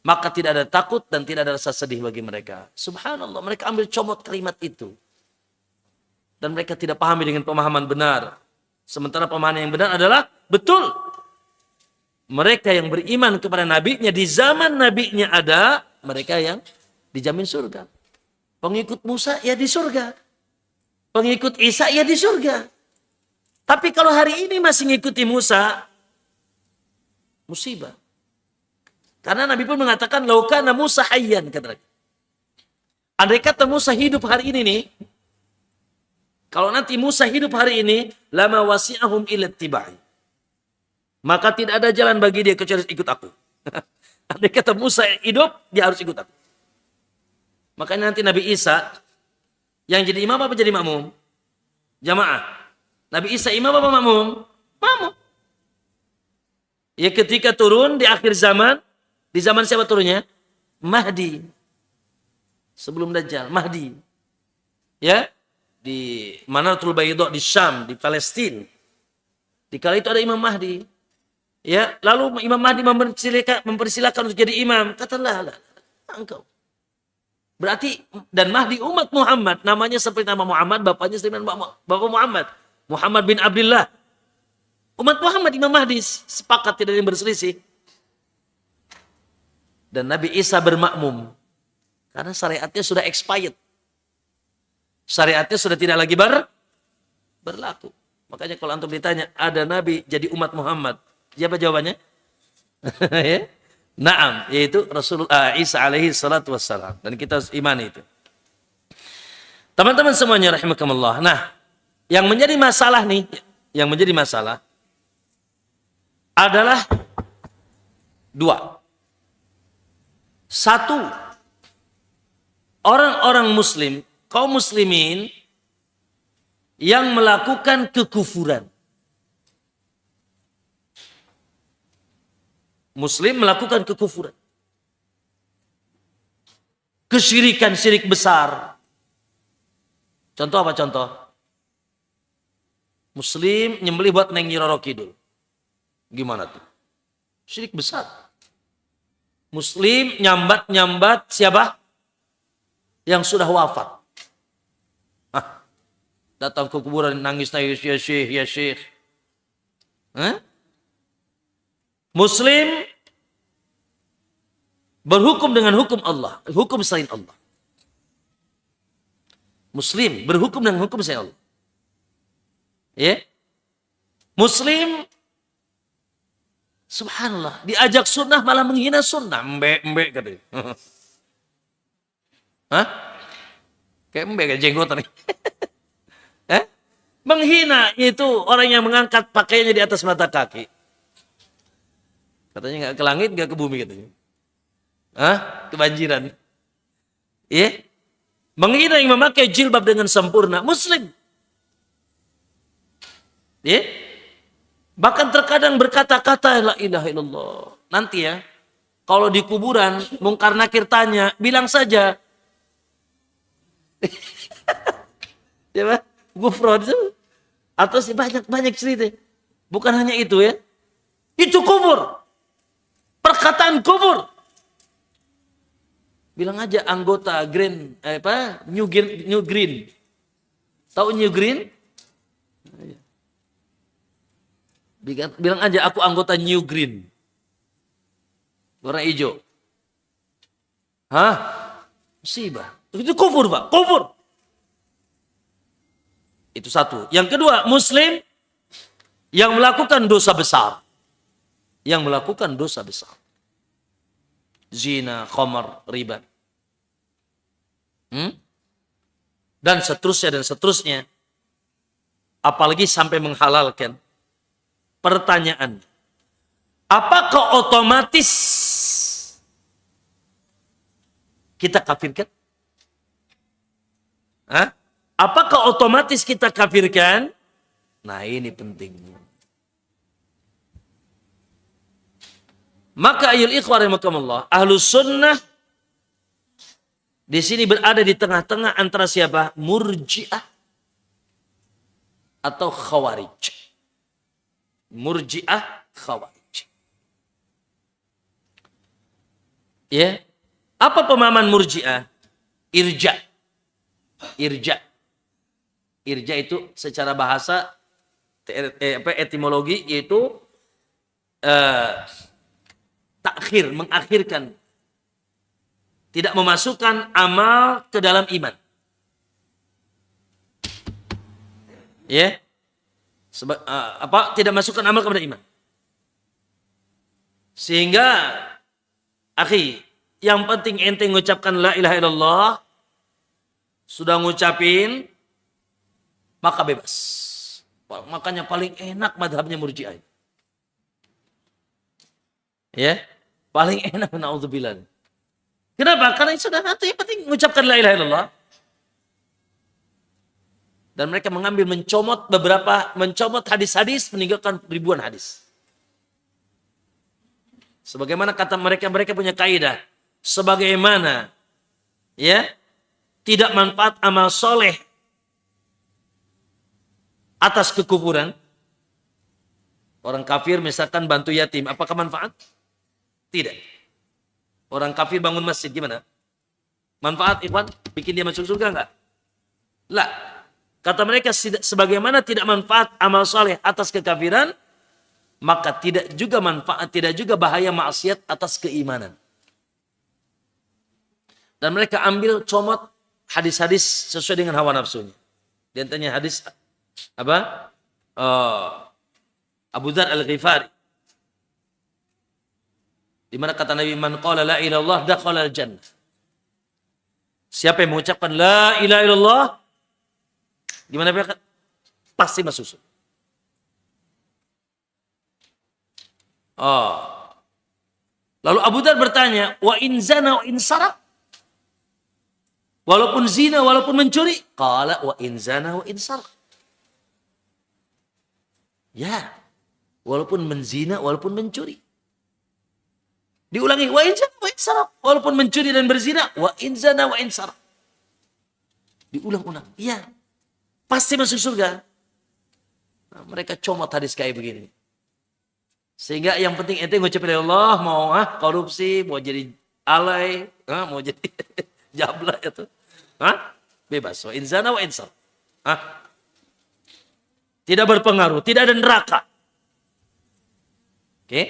Speaker 1: maka tidak ada takut dan tidak ada rasa sedih bagi mereka. Subhanallah, mereka ambil comot kalimat itu. Dan mereka tidak pahami dengan pemahaman benar. Sementara pemahaman yang benar adalah betul. Mereka yang beriman kepada nabinya di zaman nabinya ada, mereka yang dijamin surga. Pengikut Musa ya di surga. Pengikut Isa ya di surga. Tapi kalau hari ini masih ngikuti Musa, musibah. Karena Nabi pun mengatakan laukana Musa hayyan, kata Nabi. Andai kata Musa hidup hari ini nih, kalau nanti Musa hidup hari ini, lama wasi'ahum ila tibai. Maka tidak ada jalan bagi dia kecuali ikut aku. Andai kata Musa hidup, dia harus ikut aku. Makanya nanti Nabi Isa yang jadi imam apa jadi makmum? Jamaah. Nabi Isa imam apa makmum? Makmum. Ya ketika turun di akhir zaman, di zaman siapa turunnya? Mahdi. Sebelum Dajjal, Mahdi. Ya, di Manaratul Baydha di Syam, di Palestina. Di kala itu ada Imam Mahdi. Ya, lalu Imam Mahdi mempersilakan untuk jadi imam. Katalah, engkau. Berarti dan Mahdi umat Muhammad, namanya seperti nama Muhammad, bapaknya seperti nama Bapak Muhammad. Muhammad bin Abdullah. Umat Muhammad Imam Mahdi sepakat, tidak ada yang berselisih. Dan Nabi Isa bermakmum. Karena syariatnya sudah expired. Syariatnya sudah tidak lagi berlaku. Makanya kalau antum ditanya, ada Nabi jadi umat Muhammad. Siapa jawabannya? Ya? Naam, yaitu Rasulullah Isa alaihi salatu wassalam. Dan kita imani itu. Teman-teman semuanya rahimakumullah. Nah, yang menjadi masalah nih, yang menjadi masalah adalah dua. Satu, orang-orang muslim, kaum muslimin yang melakukan kekufuran. Muslim melakukan kekufuran. Kesyirikan, syirik besar. Contoh apa contoh? Muslim nyembelih buat Neng Nyi Roro Kidul. Gimana tuh? Syirik besar. Muslim nyambat-nyambat siapa? Yang sudah wafat. Datang ke kuburan nangis-nangis, ya syekh, ya syekh. Muslim berhukum dengan hukum Allah, hukum selain Allah. Muslim berhukum dengan hukum selain Allah. Ya. Muslim subhanallah diajak sunnah malah menghina sunnah. Mbek katanya. Hah? Kayak mbek kayak jenggotan nih. Menghina itu orang yang mengangkat pakaiannya di atas mata kaki. Katanya nggak ke langit, nggak ke bumi katanya. Kebanjiran. Ya. Menghina yang memakai jilbab dengan sempurna. Muslim. Ya. Bahkan terkadang berkata-kata la ilaha illallah. Nanti ya, kalau di kuburan mungkar nakir tanya, bilang saja. Ya Pak, gufron itu. Atau sih banyak cerita. Bukan hanya itu ya. Itu kufur. Perkataan kufur. Bilang aja anggota New Green. Tahu New Green? Bilang aja aku anggota New Green. Warna hijau. Musibah. Itu kufur, Pak. Kufur. Itu satu. Yang kedua, Muslim yang melakukan dosa besar. Yang melakukan dosa besar. Zina, khamar, riba. Dan seterusnya. Apalagi sampai menghalalkan. Pertanyaan. Apakah otomatis kita kafirkan? Hah? Apakah otomatis kita kafirkan? Nah, ini pentingnya. Maka ayul ikhwah rahimakumullah, Ahlus Sunnah di sini berada di tengah-tengah antara siapa? Murji'ah atau Khawarij. Murji'ah, Khawarij. Ya. Apa pemahaman Murji'ah? Irja. Irja. Irja itu secara bahasa etimologi yaitu takhir, mengakhirkan, tidak memasukkan amal ke dalam iman. Ya. Tidak masukkan amal kepada iman. Sehingga akhi, yang penting ente mengucapkan la ilaha illallah, sudah ngucapin maka bebas. Makanya paling enak madhabnya Murji'ah. Ya, paling enak, na'udzubillah. Kenapa? Karena sudah nanti yang penting mengucapkan la ilaha illallah. Dan mereka mengambil mencomot hadis-hadis, meninggalkan ribuan hadis. Sebagaimana kata mereka punya kaidah, sebagaimana ya tidak manfaat amal soleh atas kekufuran. Orang kafir misalkan bantu yatim, apakah manfaat? Tidak. Orang kafir bangun masjid gimana? Manfaat, ikhwan? Bikin dia masuk surga enggak? Lah. Kata mereka, sebagaimana tidak manfaat amal soleh atas kekafiran, maka tidak juga bahaya maksiat atas keimanan. Dan mereka ambil comot hadis-hadis sesuai dengan hawa nafsunya. Di antaranya hadis Abu Dzar Al-Ghifari, di mana kata Nabi, man qala la ilaha illallah dakhala al-jannah. Siapa yang mengucapkan la ilaha illallah, gimana Pak? Pasti masuk surga. Lalu Abu Dzar bertanya, wa in zana wa in sarak? Walaupun zina, walaupun mencuri? Qala wa in zana wa in sarak. Ya, walaupun menzina, walaupun mencuri. Diulangi, wa in zana wa in sarak. Walaupun mencuri dan berzina, wa in zana wa in sarak. Diulang-ulang. Iya, pasti masuk surga. Nah, mereka comot hadis kayak begini. Sehingga yang penting ente ngucapin Allah, mau korupsi, mau jadi alay, mau jadi jabla itu. Bebas. Wa in zana wa in sarak. Tidak berpengaruh, tidak ada neraka. Oke.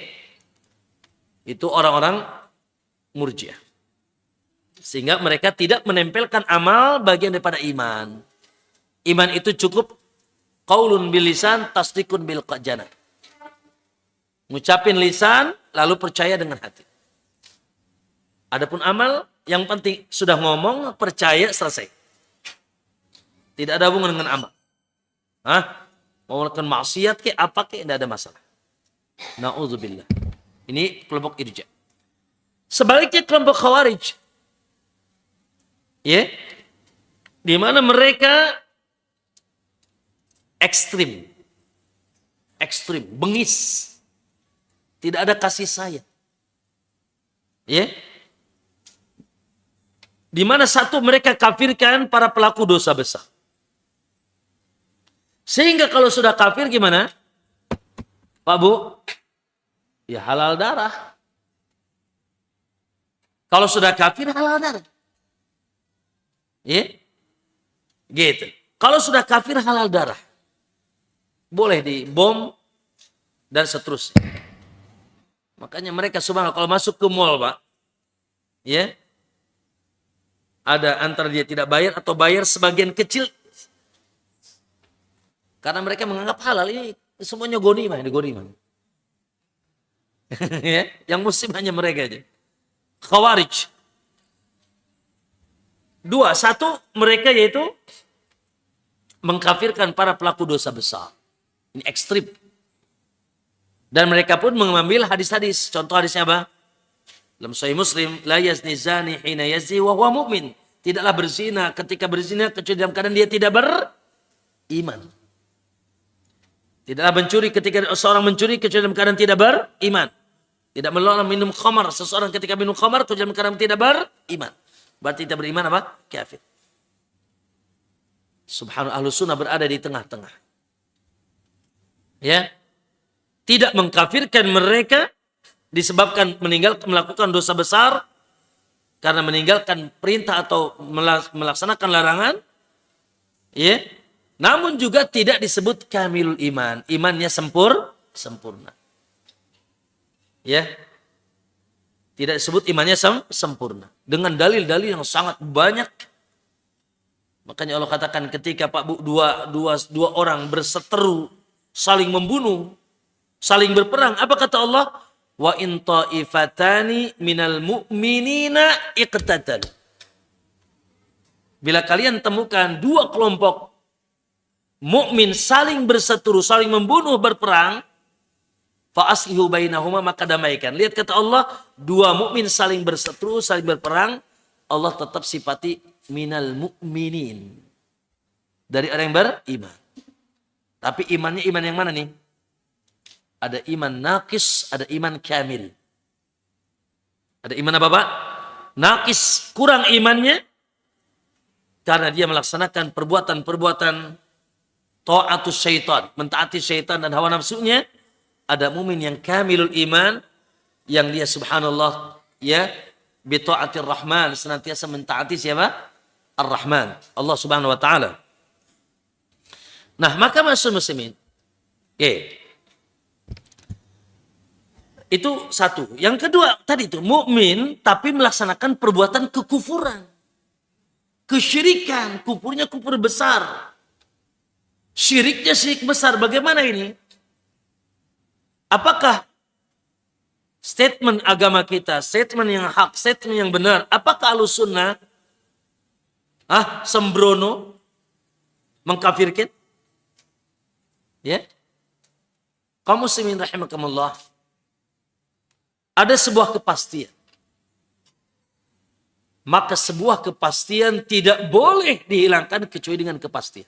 Speaker 1: Itu orang-orang Murji'ah. Sehingga mereka tidak menempelkan amal bagian daripada iman. Iman itu cukup qaulun bil lisan, tasdikun bil janah. Ngucapin lisan, lalu percaya dengan hati. Adapun amal, yang penting sudah ngomong, percaya, selesai. Tidak ada hubungan dengan amal. Mau melakukan maksiat ke apa ke, tidak ada masalah. Na'udzubillah. Ini kelompok irja. Sebaliknya kelompok khawarij. Ya. Di mana mereka ekstrim. Ekstrim, bengis. Tidak ada kasih sayang. Ya. Di mana satu, mereka kafirkan para pelaku dosa besar. Sehingga kalau sudah kafir gimana? Pak Bu? Ya halal darah. Kalau sudah kafir halal darah. Ya? Gitu. Kalau sudah kafir halal darah. Boleh dibom dan seterusnya. Makanya mereka subhanallah kalau masuk ke mall, Pak. Ya. Ada antara dia tidak bayar atau bayar sebagian kecil. Karena mereka menganggap halal ini semuanya ghanimah, ghanimah. Ya, yang muslim hanya mereka aja. Khawarij. Satu, mereka yaitu mengkafirkan para pelaku dosa besar. Ini ekstrim. Dan mereka pun mengambil hadis-hadis. Contoh hadisnya apa? Dalam Sahih Muslim, la yazni zani hina yazni wa huwa mu'min. Tidaklah berzina ketika berzina kecuali dalam keadaan dia tidak beriman. Tidaklah mencuri ketika seorang mencuri kecuali dalam keadaan tidak beriman. Tidak melarang minum khamar seseorang ketika minum khamar kecuali dalam keadaan tidak beriman. Berarti tidak beriman apa? Kafir. Subhanallah, Ahlus Sunnah berada di tengah-tengah. Ya. Tidak mengkafirkan mereka disebabkan melakukan dosa besar karena meninggalkan perintah atau melaksanakan larangan, ya. Namun juga tidak disebut kamilul iman, imannya sempurna, ya. Tidak disebut imannya sempurna dengan dalil-dalil yang sangat banyak. Makanya Allah katakan ketika dua orang berseteru, saling membunuh, saling berperang, apa kata Allah? Wa in ta'ifatani minal mu'minina iqtatalu. Bila kalian temukan dua kelompok mukmin saling berseteru, saling membunuh, berperang, fa aslihu bainahuma, maka damaikan. Lihat kata Allah, dua mukmin saling berseteru, saling berperang, Allah tetap sifati minal mu'minin. Dari orang yang beriman. Tapi imannya iman yang mana nih? Ada iman naqis, ada iman kamil. Ada iman apa Pak? Naqis, kurang imannya karena dia melaksanakan perbuatan-perbuatan ta'atus syaitan, mentaati syaitan dan hawa nafsunya. Ada mumin yang kamilul iman, yang dia subhanallah, ya, bi ta'atir rahman, senantiasa mentaati siapa? Ar-Rahman, Allah Subhanahu wa taala. Nah, maka maksud muslimin, itu satu. Yang kedua tadi itu mukmin tapi melaksanakan perbuatan kekufuran, kesyirikan, kufurnya kufur besar, syiriknya syirik besar. Bagaimana ini? Apakah statement agama kita, statement yang hak, statement yang benar? Apakah Ahlus Sunnah sembrono mengkafirkan? Ya, kaum muslimin rahimakumullah, ada sebuah kepastian. Maka sebuah kepastian tidak boleh dihilangkan kecuali dengan kepastian.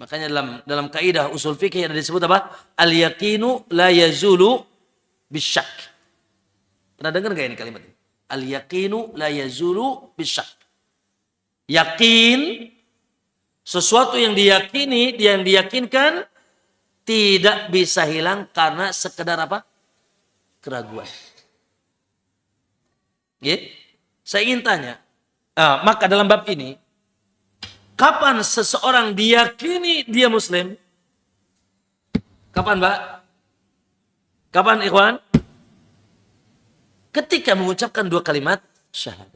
Speaker 1: Makanya dalam kaidah usul fikih ada disebut apa? Al-yaqinu la yazulu bisyak. Pernah dengar gak ini kalimat ini? Al-yaqinu la yazulu bisyak. Yakin, sesuatu yang diyakini, yang diyakinkan tidak bisa hilang karena sekedar apa? Keraguan. Ya? Saya ingin tanya, maka dalam bab ini, kapan seseorang diyakini dia Muslim? Kapan, Mbak? Kapan, ikhwan? Ketika mengucapkan dua kalimat syahadat.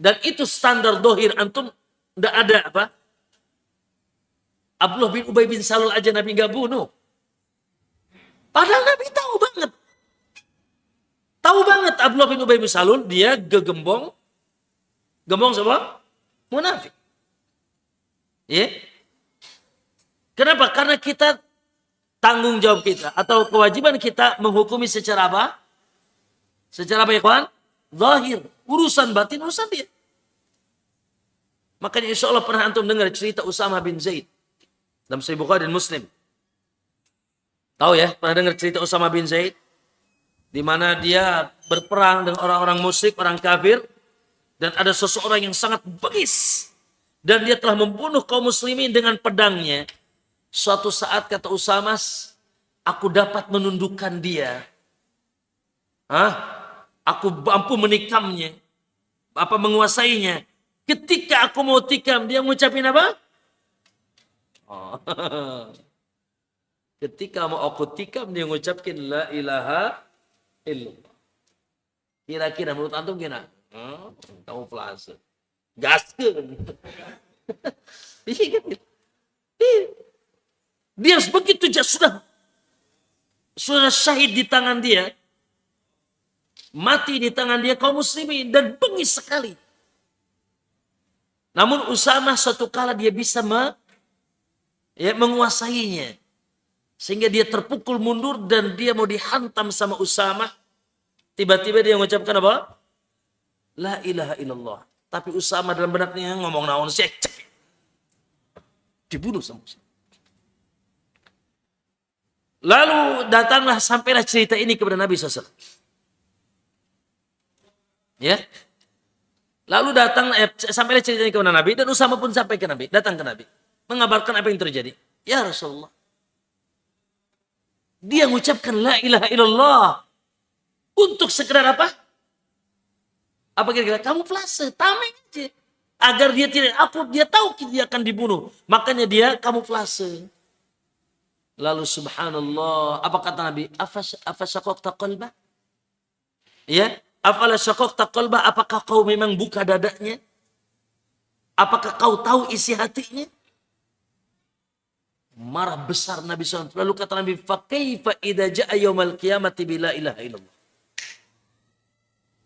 Speaker 1: Dan itu standar dohir antum, tidak ada apa? Abdullah bin Ubay bin Salul aja Nabi nggak bunuh. Padahal Nabi tahu banget. Tahu banget Abdullah bin Ubay bin Salul, dia gegembong. Gembong siapa? Munafik. Ya. Kenapa? Karena kita, tanggung jawab kita atau kewajiban kita menghukumi secara apa? Secara apa ya kawan? Zahir. Urusan batin, urusan dia. Makanya insya Allah pernah antum dengar cerita Usama bin Zaid dalam Sahih Bukhari dan Muslim. Tahu ya? Pernah dengar cerita Usama bin Zaid? Di mana dia berperang dengan orang-orang musyrik, orang kafir. Dan ada seseorang yang sangat bengis. Dan dia telah membunuh kaum muslimin dengan pedangnya. Suatu saat kata Usama, aku dapat menundukkan dia. Aku mampu menikamnya. Apa menguasainya. Ketika aku mau tikam, dia ngucapin apa? Ketika mau aku tikam, dia ngucapin la ilaha illallah. Kira-kira menurut antum gimana? Kamu pelasa. Gaskeun. Dia begitu sudah syahid di tangan dia. Mati di tangan dia kaum muslimin dan bengis sekali. Namun Usama suatu kala dia bisa Ya, menguasainya. Sehingga dia terpukul mundur dan dia mau dihantam sama Usamah. Tiba-tiba dia mengucapkan apa? La ilaha illallah. Tapi Usamah dalam benaknya ngomong naon sih. Dibunuh sama Usamah. Lalu datanglah sampailah cerita ini kepada Nabi SAW. Ya. Lalu sampailah cerita ini kepada Nabi dan Usamah pun sampai ke Nabi, datang ke Nabi, mengabarkan apa yang terjadi. Ya Rasulullah. Dia mengucapkan la ilaha illallah untuk sekedar apa? Apa kira-kira? Kamuflase, tameng aja. Agar dia tidak dia tahu dia akan dibunuh. Makanya dia kamuflase. Lalu subhanallah, apa kata Nabi? Afasaqaqta qalbah? Ya, afala syaqaqta qalbah? Apakah kau memang buka dadanya? Apakah kau tahu isi hatinya? Marah besar Nabi SAW. Lalu kata Nabi, "Fakaifa idza jaa yaumil qiyamati bila ilaha illallah?"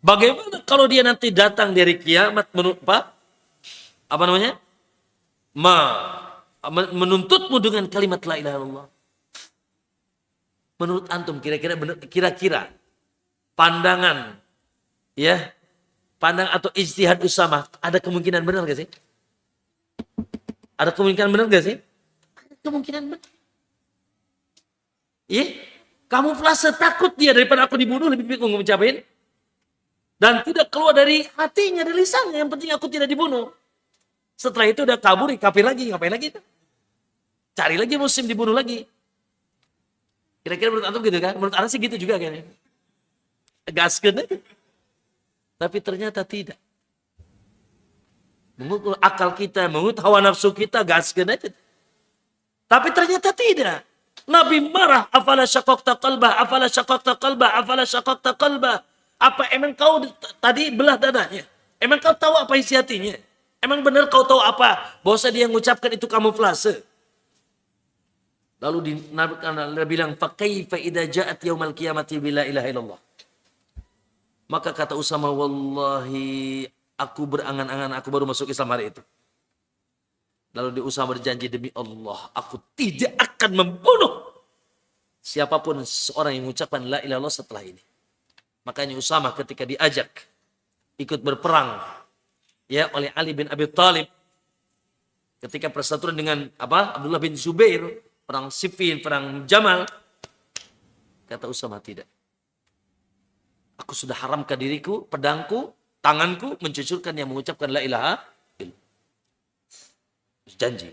Speaker 1: Bagaimana kalau dia nanti datang dari kiamat apa namanya? Menuntutmu dengan kalimat la ilaha illallah. Menurut antum kira-kira pandangan ya, pandang atau ijtihad Usamah ada kemungkinan benar gak sih? Ada kemungkinan benar gak sih? Kemungkinan benar. Iya, kamuflase takut dia daripada aku dibunuh lebih baik aku ngucapin dan tidak keluar dari hatinya, dari lisannya. Yang penting aku tidak dibunuh. Setelah itu udah kabur, kafir lagi, ngapain lagi? Cari lagi muslim dibunuh lagi. Kira-kira menurut antum gitu kan? Menurut ana sih gitu juga kayaknya. Gaskeun aja. Tapi ternyata tidak. Menurut akal kita, menurut hawa nafsu kita gaskeun aja. Tapi ternyata tidak. Nabi marah, afala syaqaqta qalbah, afala syaqaqta qalbah, afala syaqaqta qalbah. Apa emang kau tadi belah dadanya? Emang kau tahu apa isi hatinya? Emang benar kau tahu apa? Bahwa dia mengucapkan itu kamuflase. Lalu Nabi bilang, "Fakaifa idza ja'at yaumal qiyamati bila ilaha illallah?" Maka kata Usamah, "Wallahi aku berangan-angan aku baru masuk Islam hari itu." Lalu Usamah berjanji, "Demi Allah, aku tidak akan membunuh siapapun seorang yang mengucapkan la ilaha illallah setelah ini." Makanya Usamah ketika diajak ikut berperang ya oleh Ali bin Abi Thalib ketika persatuan dengan Abdullah bin Zubair, perang Siffin, perang Jamal, kata Usamah, tidak. Aku sudah haramkan diriku, pedangku, tanganku mencucurkan yang mengucapkan la ilaha illallah. Janji.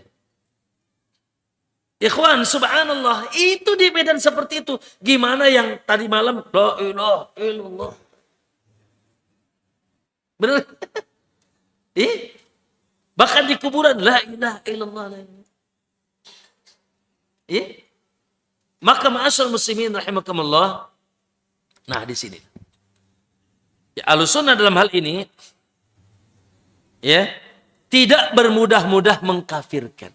Speaker 1: Ikhwan, subhanallah, itu di medan seperti itu. Gimana yang tadi malam la ilaha illallah? Benar? Bahkan di kuburan la ilaha illallah. Maka ma'asyar muslimin rahimakumullah. Nah, di sini. Ya, Ahlussunnah dalam hal ini ya, tidak bermudah-mudah mengkafirkan.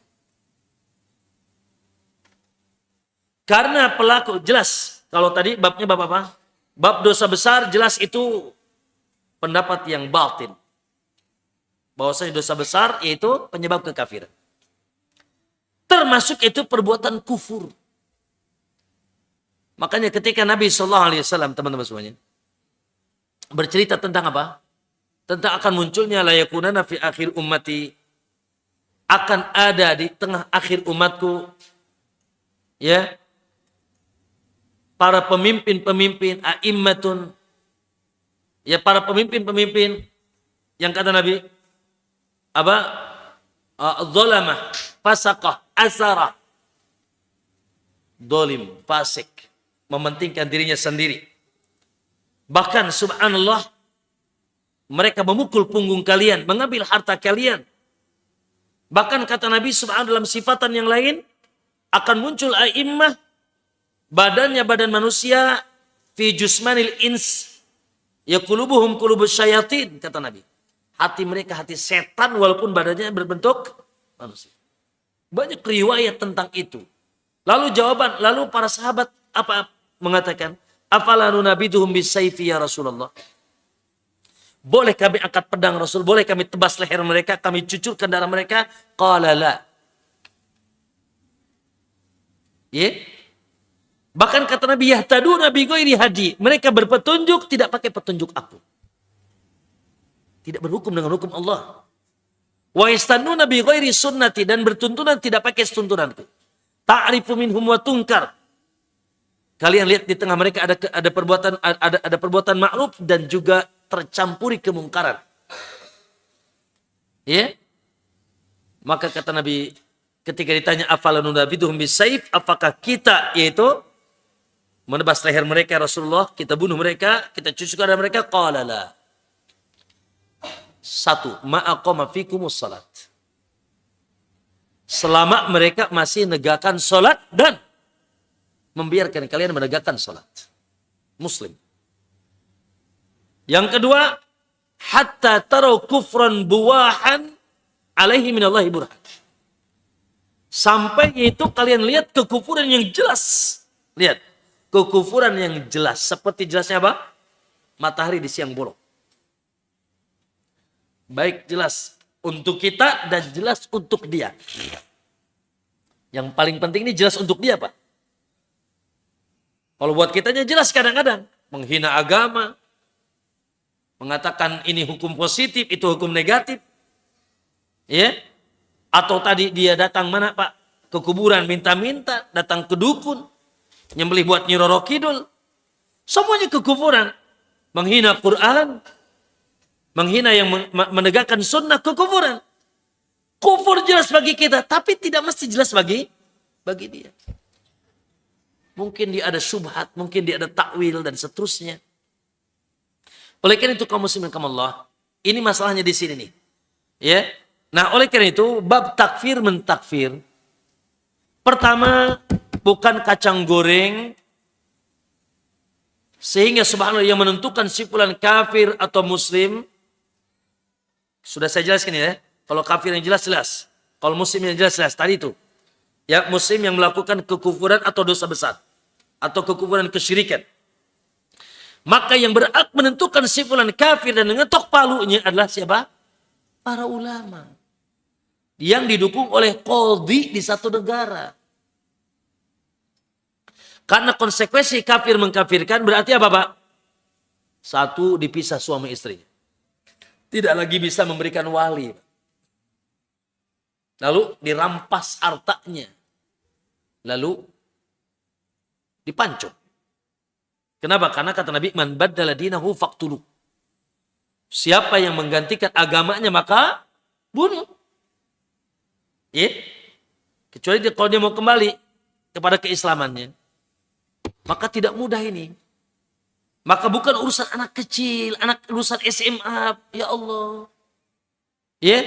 Speaker 1: Karena pelaku jelas, kalau tadi babnya bab apa? Bab dosa besar jelas itu pendapat yang batin. Bahwasanya dosa besar yaitu penyebab kekafiran. Termasuk itu perbuatan kufur. Makanya ketika Nabi SAW, teman-teman semuanya, bercerita tentang apa? Tentang akan munculnya la yakunana fi akhir ummati, akan ada di tengah akhir umatku ya para pemimpin-pemimpin a'immatun, ya para pemimpin-pemimpin yang kata Nabi zalamah, fasaqah, asara, dolim, fasik, mementingkan dirinya sendiri. Bahkan subhanallah, mereka memukul punggung kalian, mengambil harta kalian. Bahkan kata Nabi subhanallah dalam sifatan yang lain, akan muncul a'immah, badannya badan manusia, fi jusmanil ins, ya qulubuhum qulubus syayatin, kata Nabi. Hati mereka hati setan walaupun badannya berbentuk manusia. Banyak riwayat tentang itu. Lalu para sahabat apa mengatakan, afala nunabiduhum bisayfi ya Rasulullah? Boleh kami angkat pedang Rasul, boleh kami tebas leher mereka, kami cucurkan darah mereka? Qala la.
Speaker 2: Ya. Bahkan kata Nabi, yahtaduna bi ghairi hadi. Mereka berpetunjuk tidak pakai petunjuk aku. Tidak berhukum dengan hukum Allah. Wa yastannuna bi ghairi sunnati, dan bertuntunan tidak pakai tuntunanku. Ta'rifu minhum wa tunkar. Kalian lihat di tengah mereka ada perbuatan ma'ruf dan juga tercampuri kemungkaran. Ya. Maka kata Nabi ketika ditanya afalanunabidhum bisayf, apakah kita yaitu menebas leher mereka Rasulullah, kita bunuh mereka, kita cucukkan darah mereka? Qala la. Satu, ma'aqama fikumus salat. Selama mereka masih negakkan salat dan membiarkan kalian menegakkan salat. Muslim. Yang kedua, hatta tarau kufran buwahan alaihi minallahi burhan. Sampai itu kalian lihat kekufuran yang jelas. Lihat, kekufuran yang jelas. Seperti jelasnya apa? Matahari di siang bolong. Baik jelas untuk kita dan jelas untuk dia. Yang paling penting ini jelas untuk dia, Pak. Kalau buat kitanya jelas kadang-kadang. Menghina agama. Mengatakan ini hukum positif, itu hukum negatif. Ya. Atau tadi dia datang mana, Pak? Ke kuburan minta-minta. Datang ke dukun. Nyembelih buat Nyi Roro Kidul. Semuanya kekufuran. Menghina Quran. Menghina yang menegakkan sunnah, kekufuran. Kufur jelas bagi kita, tapi tidak mesti jelas bagi dia. Mungkin dia ada syubhat, mungkin dia ada takwil dan seterusnya. Oleh karena itu kaum muslimin Allah, ini masalahnya di sini nih. Ya. Nah, oleh karena itu bab takfir mentakfir. Pertama, bukan kacang goreng sehingga subhanallah yang menentukan si fulan kafir atau muslim. Sudah saya jelaskan ya. Kalau kafir yang jelas-jelas. Kalau muslim yang jelas-jelas. Tadi itu. Ya, muslim yang melakukan kekufuran atau dosa besar. Atau kekufuran kesyirikan. Maka yang berhak menentukan si fulan kafir dan mengetok palunya adalah siapa? Para ulama. Yang didukung oleh qadhi di satu negara. Karena konsekuensi kafir mengkafirkan berarti apa, Pak? Satu, dipisah suami istri. Tidak lagi bisa memberikan wali. Lalu dirampas hartanya. Lalu dipancung. Kenapa? Karena kata Nabi, man baddala dinahu faqtulu. Siapa yang menggantikan agamanya maka bunuh. Ya? Kecuali kalau dia mau kembali kepada keislamannya. Maka tidak mudah ini. Maka bukan urusan anak kecil, urusan SMA, ya Allah. Ya.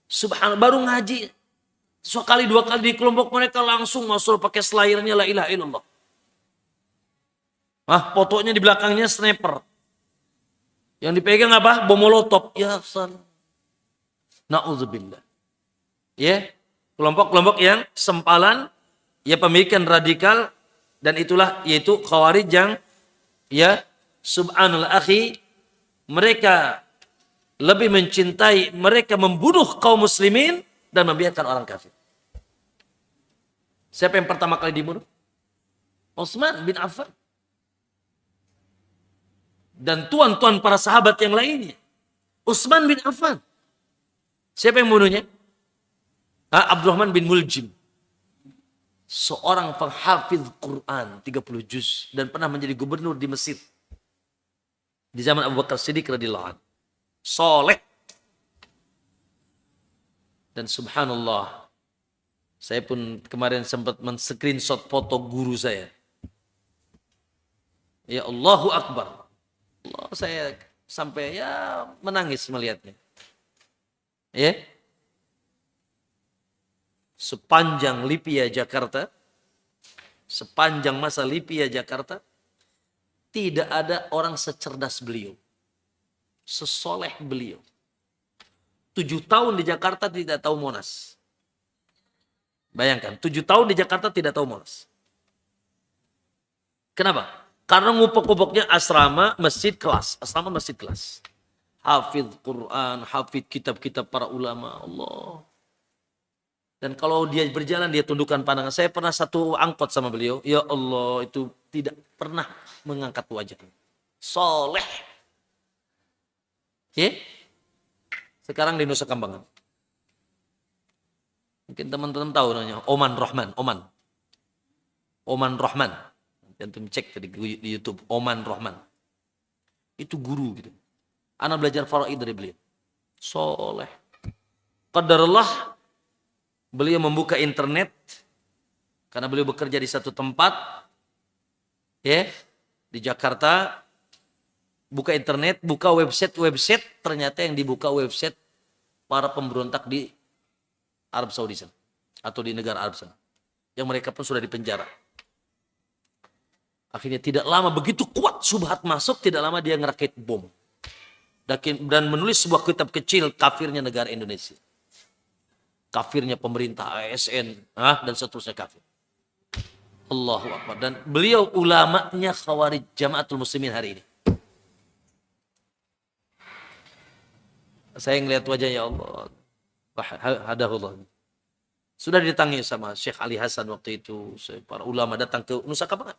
Speaker 2: Subhanallah, baru ngaji. Sekali dua kali di kelompok mereka langsung masuk pakai selairnya la ilaha illallah. Fotonya di belakangnya sniper. Yang dipegang apa? Bom molotov. Ya salam. Na'udzubillah. Ya. Kelompok-kelompok yang sempalan, ya pemikiran radikal, dan itulah yaitu khawarij yang ya, subhanallah akhi, mereka lebih mencintai, mereka membunuh kaum muslimin dan membiarkan orang kafir. Siapa yang pertama kali dibunuh? Utsman bin Affan. Dan tuan-tuan para sahabat yang lainnya. Utsman bin Affan. Siapa yang membunuhnya? Abdurrahman bin Muljim. Seorang penghafidh Quran 30 juz dan pernah menjadi gubernur di Mesir di zaman Abu Bakar Siddiq radhiyallahu anhu. Soleh. Dan subhanallah, saya pun kemarin sempat men-screenshot foto guru saya. Ya Allahu Akbar. Allah, saya sampai ya menangis melihatnya. Ya. Sepanjang Lipia Jakarta, sepanjang masa Lipia Jakarta, tidak ada orang secerdas beliau, sesoleh beliau. 7 tahun di Jakarta tidak tahu Monas. Bayangkan, 7 tahun di Jakarta tidak tahu Monas. Kenapa? Karena ngupok-ngupoknya asrama, masjid, kelas. Asrama, masjid, kelas. Hafidh Quran, hafidh kitab-kitab para ulama. Allah. Dan kalau dia berjalan, dia tundukkan pandangan. Saya pernah satu angkot sama beliau. Ya Allah, itu tidak pernah mengangkat wajahnya. Soleh. Ya? Sekarang di Nusa Kambangan. Mungkin teman-teman tahu namanya. Oman Rahman. Oman Rahman. Antum cek di YouTube. Oman Rahman. Itu guru gitu. Anak belajar faraid dari beliau. Soleh. Qadarullah. Beliau membuka internet karena beliau bekerja di satu tempat ya di Jakarta, buka internet, buka website, ternyata yang dibuka website para pemberontak di Arab Saudi sana, atau di negara Arab sana, yang mereka pun sudah dipenjara. Akhirnya tidak lama, begitu kuat subhat masuk, tidak lama dia ngerakit bom dan menulis sebuah kitab kecil kafirnya negara Indonesia. Kafirnya pemerintah ASN dan seterusnya kafir. Allahu Akbar. Dan beliau ulamanya Khawarij Jamaatul Muslimin hari ini. Saya ngelihat wajahnya, Allah. Hadahullah. Sudah didatangi sama Syekh Ali Hasan waktu itu. Para ulama datang ke Nusa Kambangan.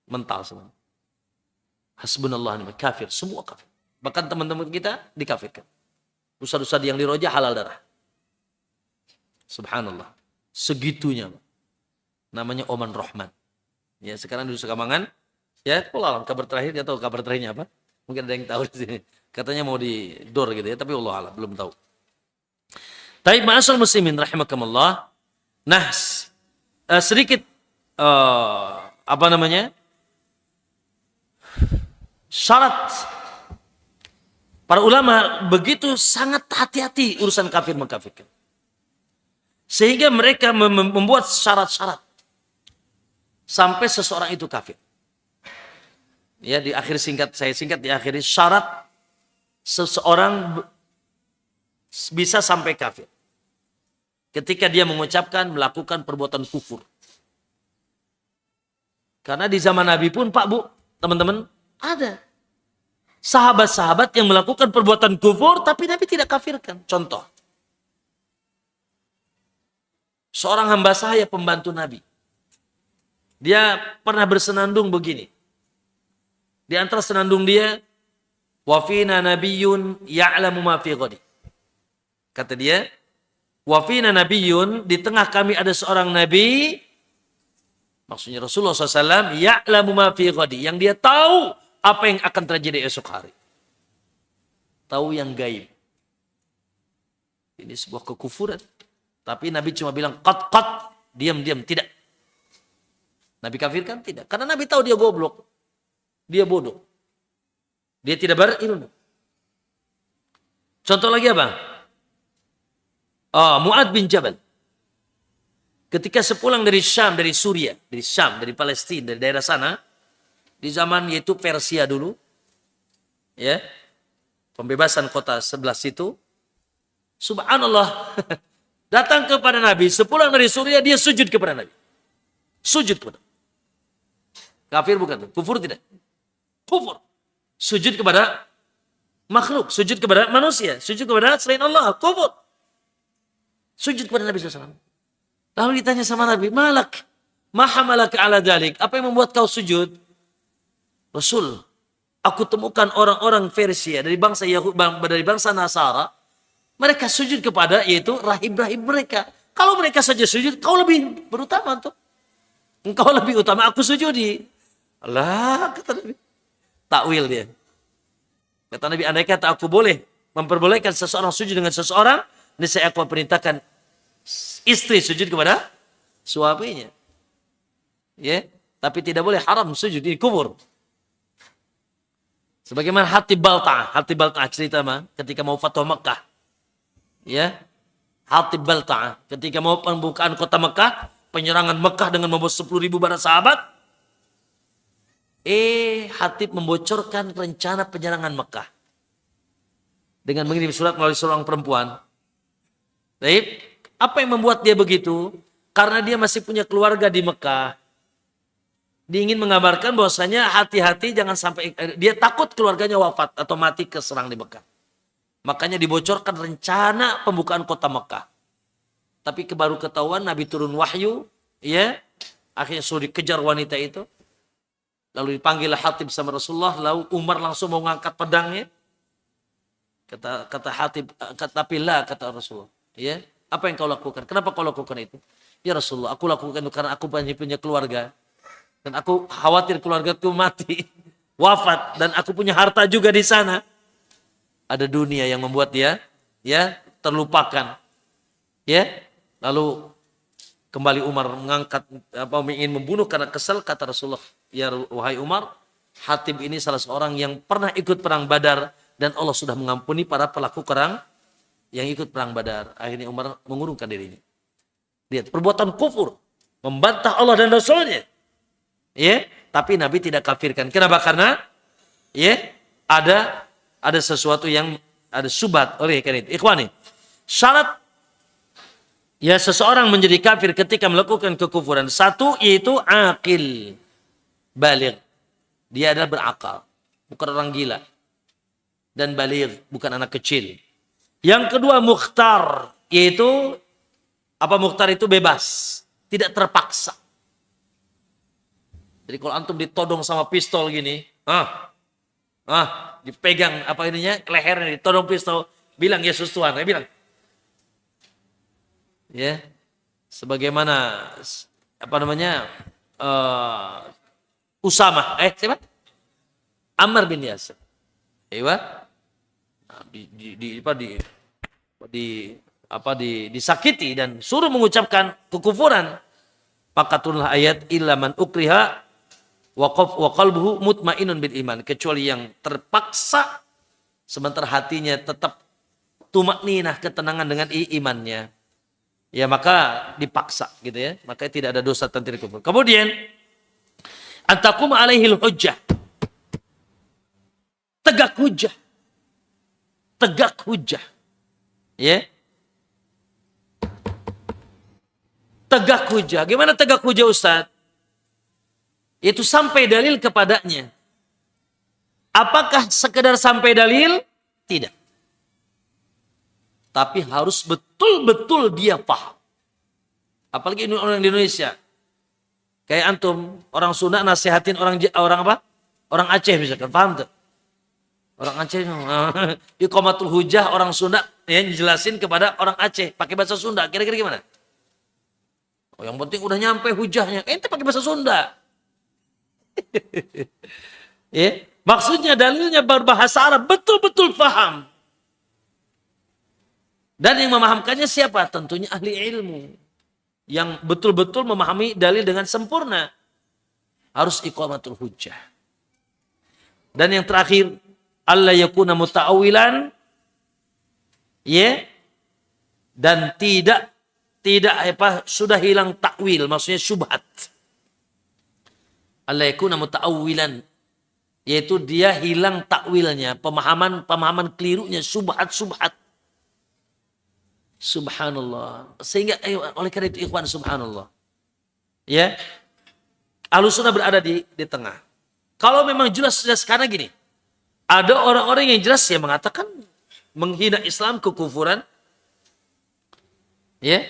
Speaker 2: Mental semua. Hasbunallah ni'mal kafir. Semua kafir. Bahkan teman-teman kita dikafirkan. Ustaz-ustaz yang diroja halal darah. Subhanallah. Segitunya. Namanya Oman Rahman. Ya, sekarang di Nusa Kambangan. Ya, Allah kabar terakhir, dia tahu kabar terakhirnya apa? Mungkin ada yang tahu di sini. Katanya mau di dor gitu ya, tapi Allah alam belum tahu. Taib ma'asal muslimin rahimakumullah. Nah, sedikit syarat para ulama begitu sangat hati-hati urusan kafir mengkafirkan. Sehingga mereka membuat syarat-syarat sampai seseorang itu kafir. Ya, di akhir saya singkat di akhir syarat seseorang bisa sampai kafir ketika dia mengucapkan melakukan perbuatan kufur. Karena di zaman Nabi pun Pak Bu, teman-teman, ada sahabat-sahabat yang melakukan perbuatan kufur tapi Nabi tidak kafirkan. Contoh, seorang hamba sahaya pembantu Nabi. Dia pernah bersenandung begini. Di antara senandung dia, wa fina nabiyyun ya'lamu ma fi ghadi. Kata dia, wa fina nabiyyun, di tengah kami ada seorang nabi, maksudnya Rasulullah SAW, ya'lamu ma fi ghadi, yang dia tahu apa yang akan terjadi esok hari. Tahu yang gaib. Ini sebuah kekufuran. Tapi Nabi cuma bilang, qat, diam, tidak. Nabi kafirkan? Tidak. Karena Nabi tahu dia goblok. Dia bodoh. Dia tidak berilmu. Contoh lagi apa? Mu'ad bin Jabal. Ketika sepulang dari Syam, dari Suria, dari Syam, dari Palestina, dari daerah sana, di zaman yaitu Persia dulu, ya, pembebasan kota sebelah situ, subhanallah, datang kepada Nabi, sepulang dari Suria dia sujud kepada Nabi. Sujud kepada. Kafir bukan? Kufur tidak? Kufur. Sujud kepada makhluk, sujud kepada manusia, sujud kepada selain Allah, kufur. Sujud kepada Nabi SAW. Lalu ditanya sama Nabi, malak, mahamalak ala dalik, apa yang membuat kau sujud? Rasul, aku temukan orang-orang Persia dari bangsa Yahudi, dari bangsa Nasara, mereka sujud kepada yaitu rahib-rahib mereka. Kalau mereka saja sujud, kau lebih berutama tuh. Engkau lebih utama, aku sujudi. Allah, kata Nabi. Takwil dia. Kata Nabi, andai kata aku boleh memperbolehkan seseorang sujud dengan seseorang, niscaya aku perintahkan istri sujud kepada suaminya. Ya, tapi tidak boleh haram sujud, ini kufur. Sebagaimana Hatib Balta'ah cerita ketika mau fatwa Mekah. Ya, Hatib Balta'ah ketika mau pembukaan kota Mekah, penyerangan Mekah dengan membawa 10.000 para sahabat. Hatib membocorkan rencana penyerangan Mekah dengan mengirim surat melalui seorang perempuan. Baik, apa yang membuat dia begitu? Karena dia masih punya keluarga di Mekah. Dia ingin mengabarkan bahwasanya hati-hati jangan sampai dia takut keluarganya wafat atau mati keserang di Mekah. Makanya dibocorkan rencana pembukaan kota Mekah. Tapi baru ketahuan Nabi turun wahyu, ya. Akhirnya suruh dikejar wanita itu. Lalu dipanggillah Hatib sama Rasulullah. Lalu Umar langsung mau ngangkat pedangnya. Kata Hatib, tapi lah kata Rasulullah. Ya, apa yang kau lakukan? Kenapa kau lakukan itu? Ya Rasulullah, aku lakukan itu karena aku punya keluarga. Dan aku khawatir keluargaku mati, wafat. Dan aku punya harta juga di sana. Ada dunia yang membuat dia ya terlupakan. Ya, lalu kembali Umar mengangkat ingin membunuh karena kesal. Kata Rasulullah, ya wahai Umar, Hatib ini salah seorang yang pernah ikut perang Badar dan Allah sudah mengampuni para pelaku perang yang ikut perang Badar. Akhirnya Umar mengurungkan dirinya. Lihat perbuatan kufur, membantah Allah dan Rasulnya. Ya, tapi Nabi tidak kafirkan. Kenapa? Karena ya ada sesuatu yang ada syubhat oleh karena itu. Ikhwani, syarat ya seseorang menjadi kafir ketika melakukan kekufuran. Satu yaitu aqil, baligh. Dia adalah berakal, bukan orang gila. Dan baligh, bukan anak kecil. Yang kedua mukhtar, yaitu apa mukhtar itu bebas, tidak terpaksa. Jadi kalau antum ditodong sama pistol gini, dipegang apa ininya, lehernya ditodong pistol, bilang Yesus Tuhan, bilang. Ya, sebagaimana apa namanya Usama, siapa? Ammar bin Yasir. Disakiti dan suruh mengucapkan kekufuran. Maka turunlah ayat illa man ukriha wa qalbuhu mutmainnun bil iman, kecuali yang terpaksa sementara hatinya tetap tumakninah, ketenangan dengan imannya. Ya maka dipaksa gitu ya. Maka tidak ada dosa tentang kufur. Kemudian antakum alaihil hujjah. Tegak hujjah. Tegak hujjah. Ya. Tegak hujjah. Gimana tegak hujjah Ustaz? Itu sampai dalil kepadanya. Apakah sekedar sampai dalil? Tidak. Tapi harus betul-betul dia paham. Apalagi ini orang Indonesia. Kayak antum, orang Sunda nasihatin orang apa? Orang Aceh misalkan, paham tuh? Orang Aceh, iqamatul hujjah orang Sunda yang jelasin kepada orang Aceh pakai bahasa Sunda. Kira-kira gimana? Oh, yang penting udah nyampe hujahnya. Ente pakai bahasa Sunda. Ya, maksudnya dalilnya berbahasa Arab, betul-betul paham. Dan yang memahamkannya siapa? Tentunya ahli ilmu. Yang betul-betul memahami dalil dengan sempurna. Harus iqamatul hujjah. Dan yang terakhir, alla yakuna muta'awilan, ya, dan tidak sudah hilang takwil, maksudnya syubhat. Alla yakuna muta'awilan, yaitu dia hilang takwilnya, pemahaman kelirunya, syubhat. Subhanallah. Sehingga oleh karena itu ikhwan, subhanallah. Ya. Ahlussunnah berada di tengah. Kalau memang jelas karena gini. Ada orang-orang yang jelas yang mengatakan menghina Islam, kekufuran. Ya.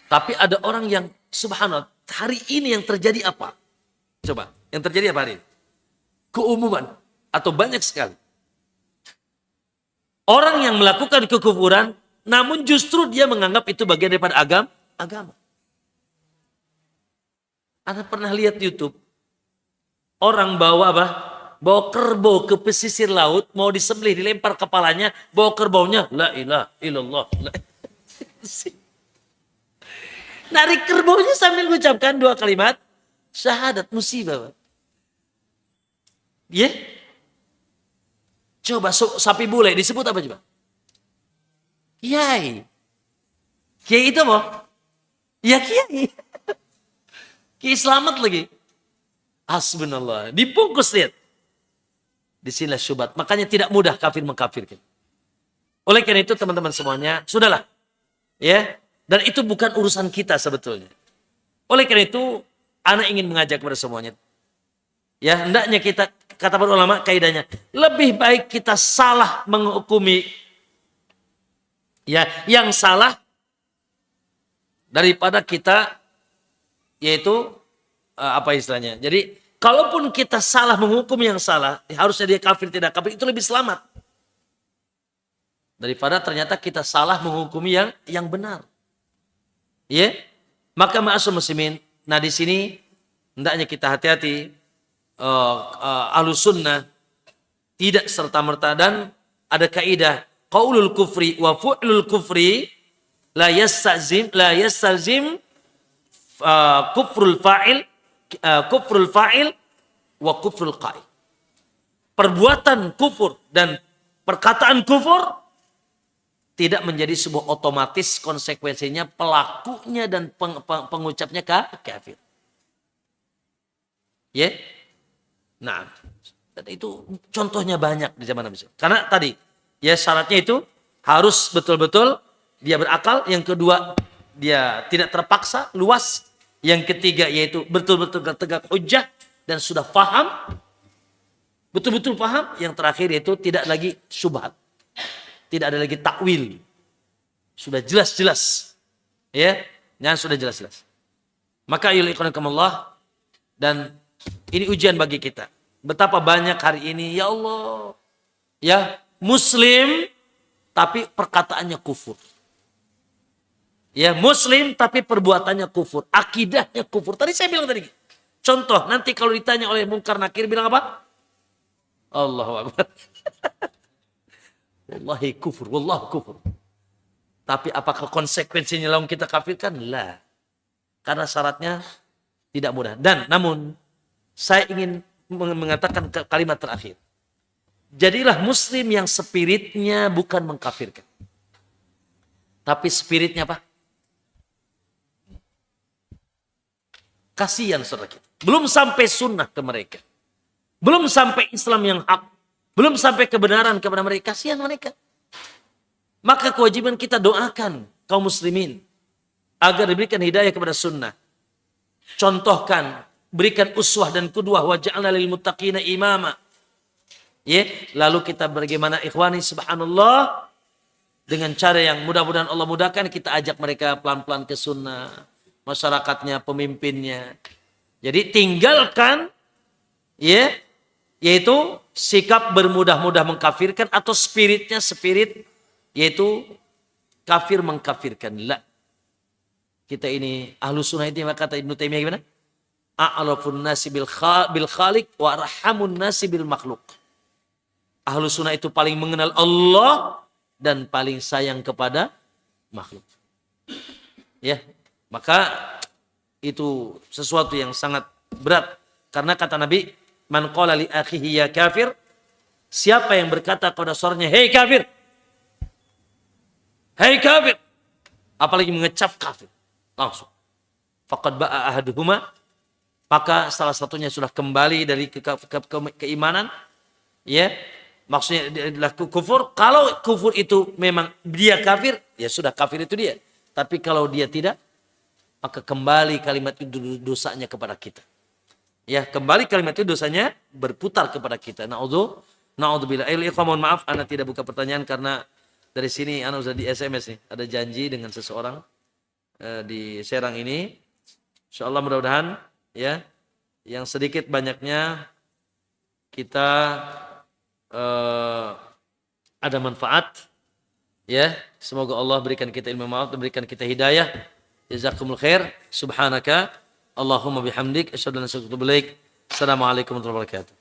Speaker 2: Tapi ada orang yang subhanallah, hari ini yang terjadi apa? Coba, yang terjadi apa hari ini? Keumuman atau banyak sekali. Orang yang melakukan kekufuran, namun justru dia menganggap itu bagian daripada agama. Anda pernah lihat YouTube? Orang bawa apa? Bawa kerbau ke pesisir laut, mau disembelih, dilempar kepalanya, bawa kerbaunya, la ilaha illallah. Narik kerbaunya sambil mengucapkan 2 kalimat syahadat, musibah. Ya? Coba sapi bule disebut apa coba? Kiai. Kiai itu apa? Ya kiai. Kiai selamat lagi. Hasbunallah. Dibungkus lihat. Disinilah syubhat. Makanya tidak mudah kafir mengkafirkan. Oleh karena itu teman-teman semuanya, sudahlah. Ya. Dan itu bukan urusan kita sebetulnya. Oleh karena itu, ana ingin mengajak kepada semuanya. Ya, hendaknya kita, kata para ulama kaidahnya, lebih baik kita salah menghukumi ya yang salah daripada kita yaitu apa istilahnya. Jadi kalaupun kita salah menghukum yang salah, harusnya dia kafir tidak kafir, itu lebih selamat daripada ternyata kita salah menghukumi yang benar. Ya, maka ma'asyiral muslimin. Nah di sini hendaknya kita hati-hati. Ahlus sunnah tidak serta-merta, dan ada kaidah qaulul kufri wa fu'lul kufri la yastalzim kufrul fa'il wa kufrul qail. Perbuatan kufur dan perkataan kufur tidak menjadi sebuah otomatis konsekuensinya pelakunya dan pengucapnya kafir. Ya. Nah, itu contohnya banyak di zaman Nabi. Karena tadi, ya syaratnya itu harus betul-betul dia berakal. Yang kedua, dia tidak terpaksa, luas. Yang ketiga, yaitu betul-betul tegak hujjah dan sudah paham. Betul-betul paham. Yang terakhir, yaitu tidak lagi syubhat. Tidak ada lagi takwil. Sudah jelas-jelas. Ya, yang sudah jelas-jelas. Maka yuliqanakumullah, dan ini ujian bagi kita. Betapa banyak hari ini, ya Allah, ya Muslim tapi perkataannya kufur. Ya Muslim tapi perbuatannya kufur, akidahnya kufur. Tadi saya bilang tadi. Contoh, nanti kalau ditanya oleh Munkar Nakir bilang apa? Allahu Akbar. Wallahi kufur, wallahu kufur. Tapi apakah konsekuensinya langsung kita kafirkan? Lah. Karena syaratnya tidak mudah. Dan namun saya ingin mengatakan kalimat terakhir. Jadilah Muslim yang spiritnya bukan mengkafirkan. Tapi spiritnya apa? Kasihan saudara kita. Belum sampai sunnah ke mereka. Belum sampai Islam yang hak. Belum sampai kebenaran kepada mereka. Kasihan mereka. Maka kewajiban kita doakan kaum muslimin agar diberikan hidayah kepada sunnah. Contohkan, berikan uswah dan qudwah, waj'alna lil muttaqina imama. Ya, lalu kita bagaimana ikhwani subhanallah dengan cara yang mudah-mudahan Allah mudahkan, kita ajak mereka pelan-pelan ke sunnah, masyarakatnya, pemimpinnya. Jadi tinggalkan ya, yaitu sikap bermudah-mudah mengkafirkan atau spiritnya spirit yaitu kafir mengkafirkan. La. Kita ini ahlu sunnah itu kata Ibnu Taimiyah gimana? A'rafun nasi bil khaliq wa arhamun nasi bil makhluk. Ahlu sunnah itu paling mengenal Allah dan paling sayang kepada makhluk. Ya, maka itu sesuatu yang sangat berat. Karena kata Nabi, man qala li akhihi ya kafir, siapa yang berkata kepada saudaranya, hei kafir, hei kafir, apalagi mengecap kafir, langsung. Faqad ba'a ahaduhuma, maka salah satunya sudah kembali dari keimanan, ya, maksudnya adalah kufur. Kalau kufur itu memang dia kafir, ya sudah kafir itu dia. Tapi kalau dia tidak, maka kembali kalimat itu dosanya kepada kita. Ya, kembali kalimat itu dosanya berputar kepada kita. Na'udzubillah. Mohon maaf, ana tidak buka pertanyaan karena dari sini ana sudah di SMS nih. Ada janji dengan seseorang di Serang ini. Insyaallah mudah-mudahan ya, yang sedikit banyaknya kita ada manfaat. Ya, semoga Allah berikan kita ilmu maaf dan berikan kita hidayah. Jazakumul khair. Subhanaka Allahumma bihamdik asyhadu an la ilaha illa anta astaghfiruka wa atubu ilaik. Assalamualaikum warahmatullahi wabarakatuh.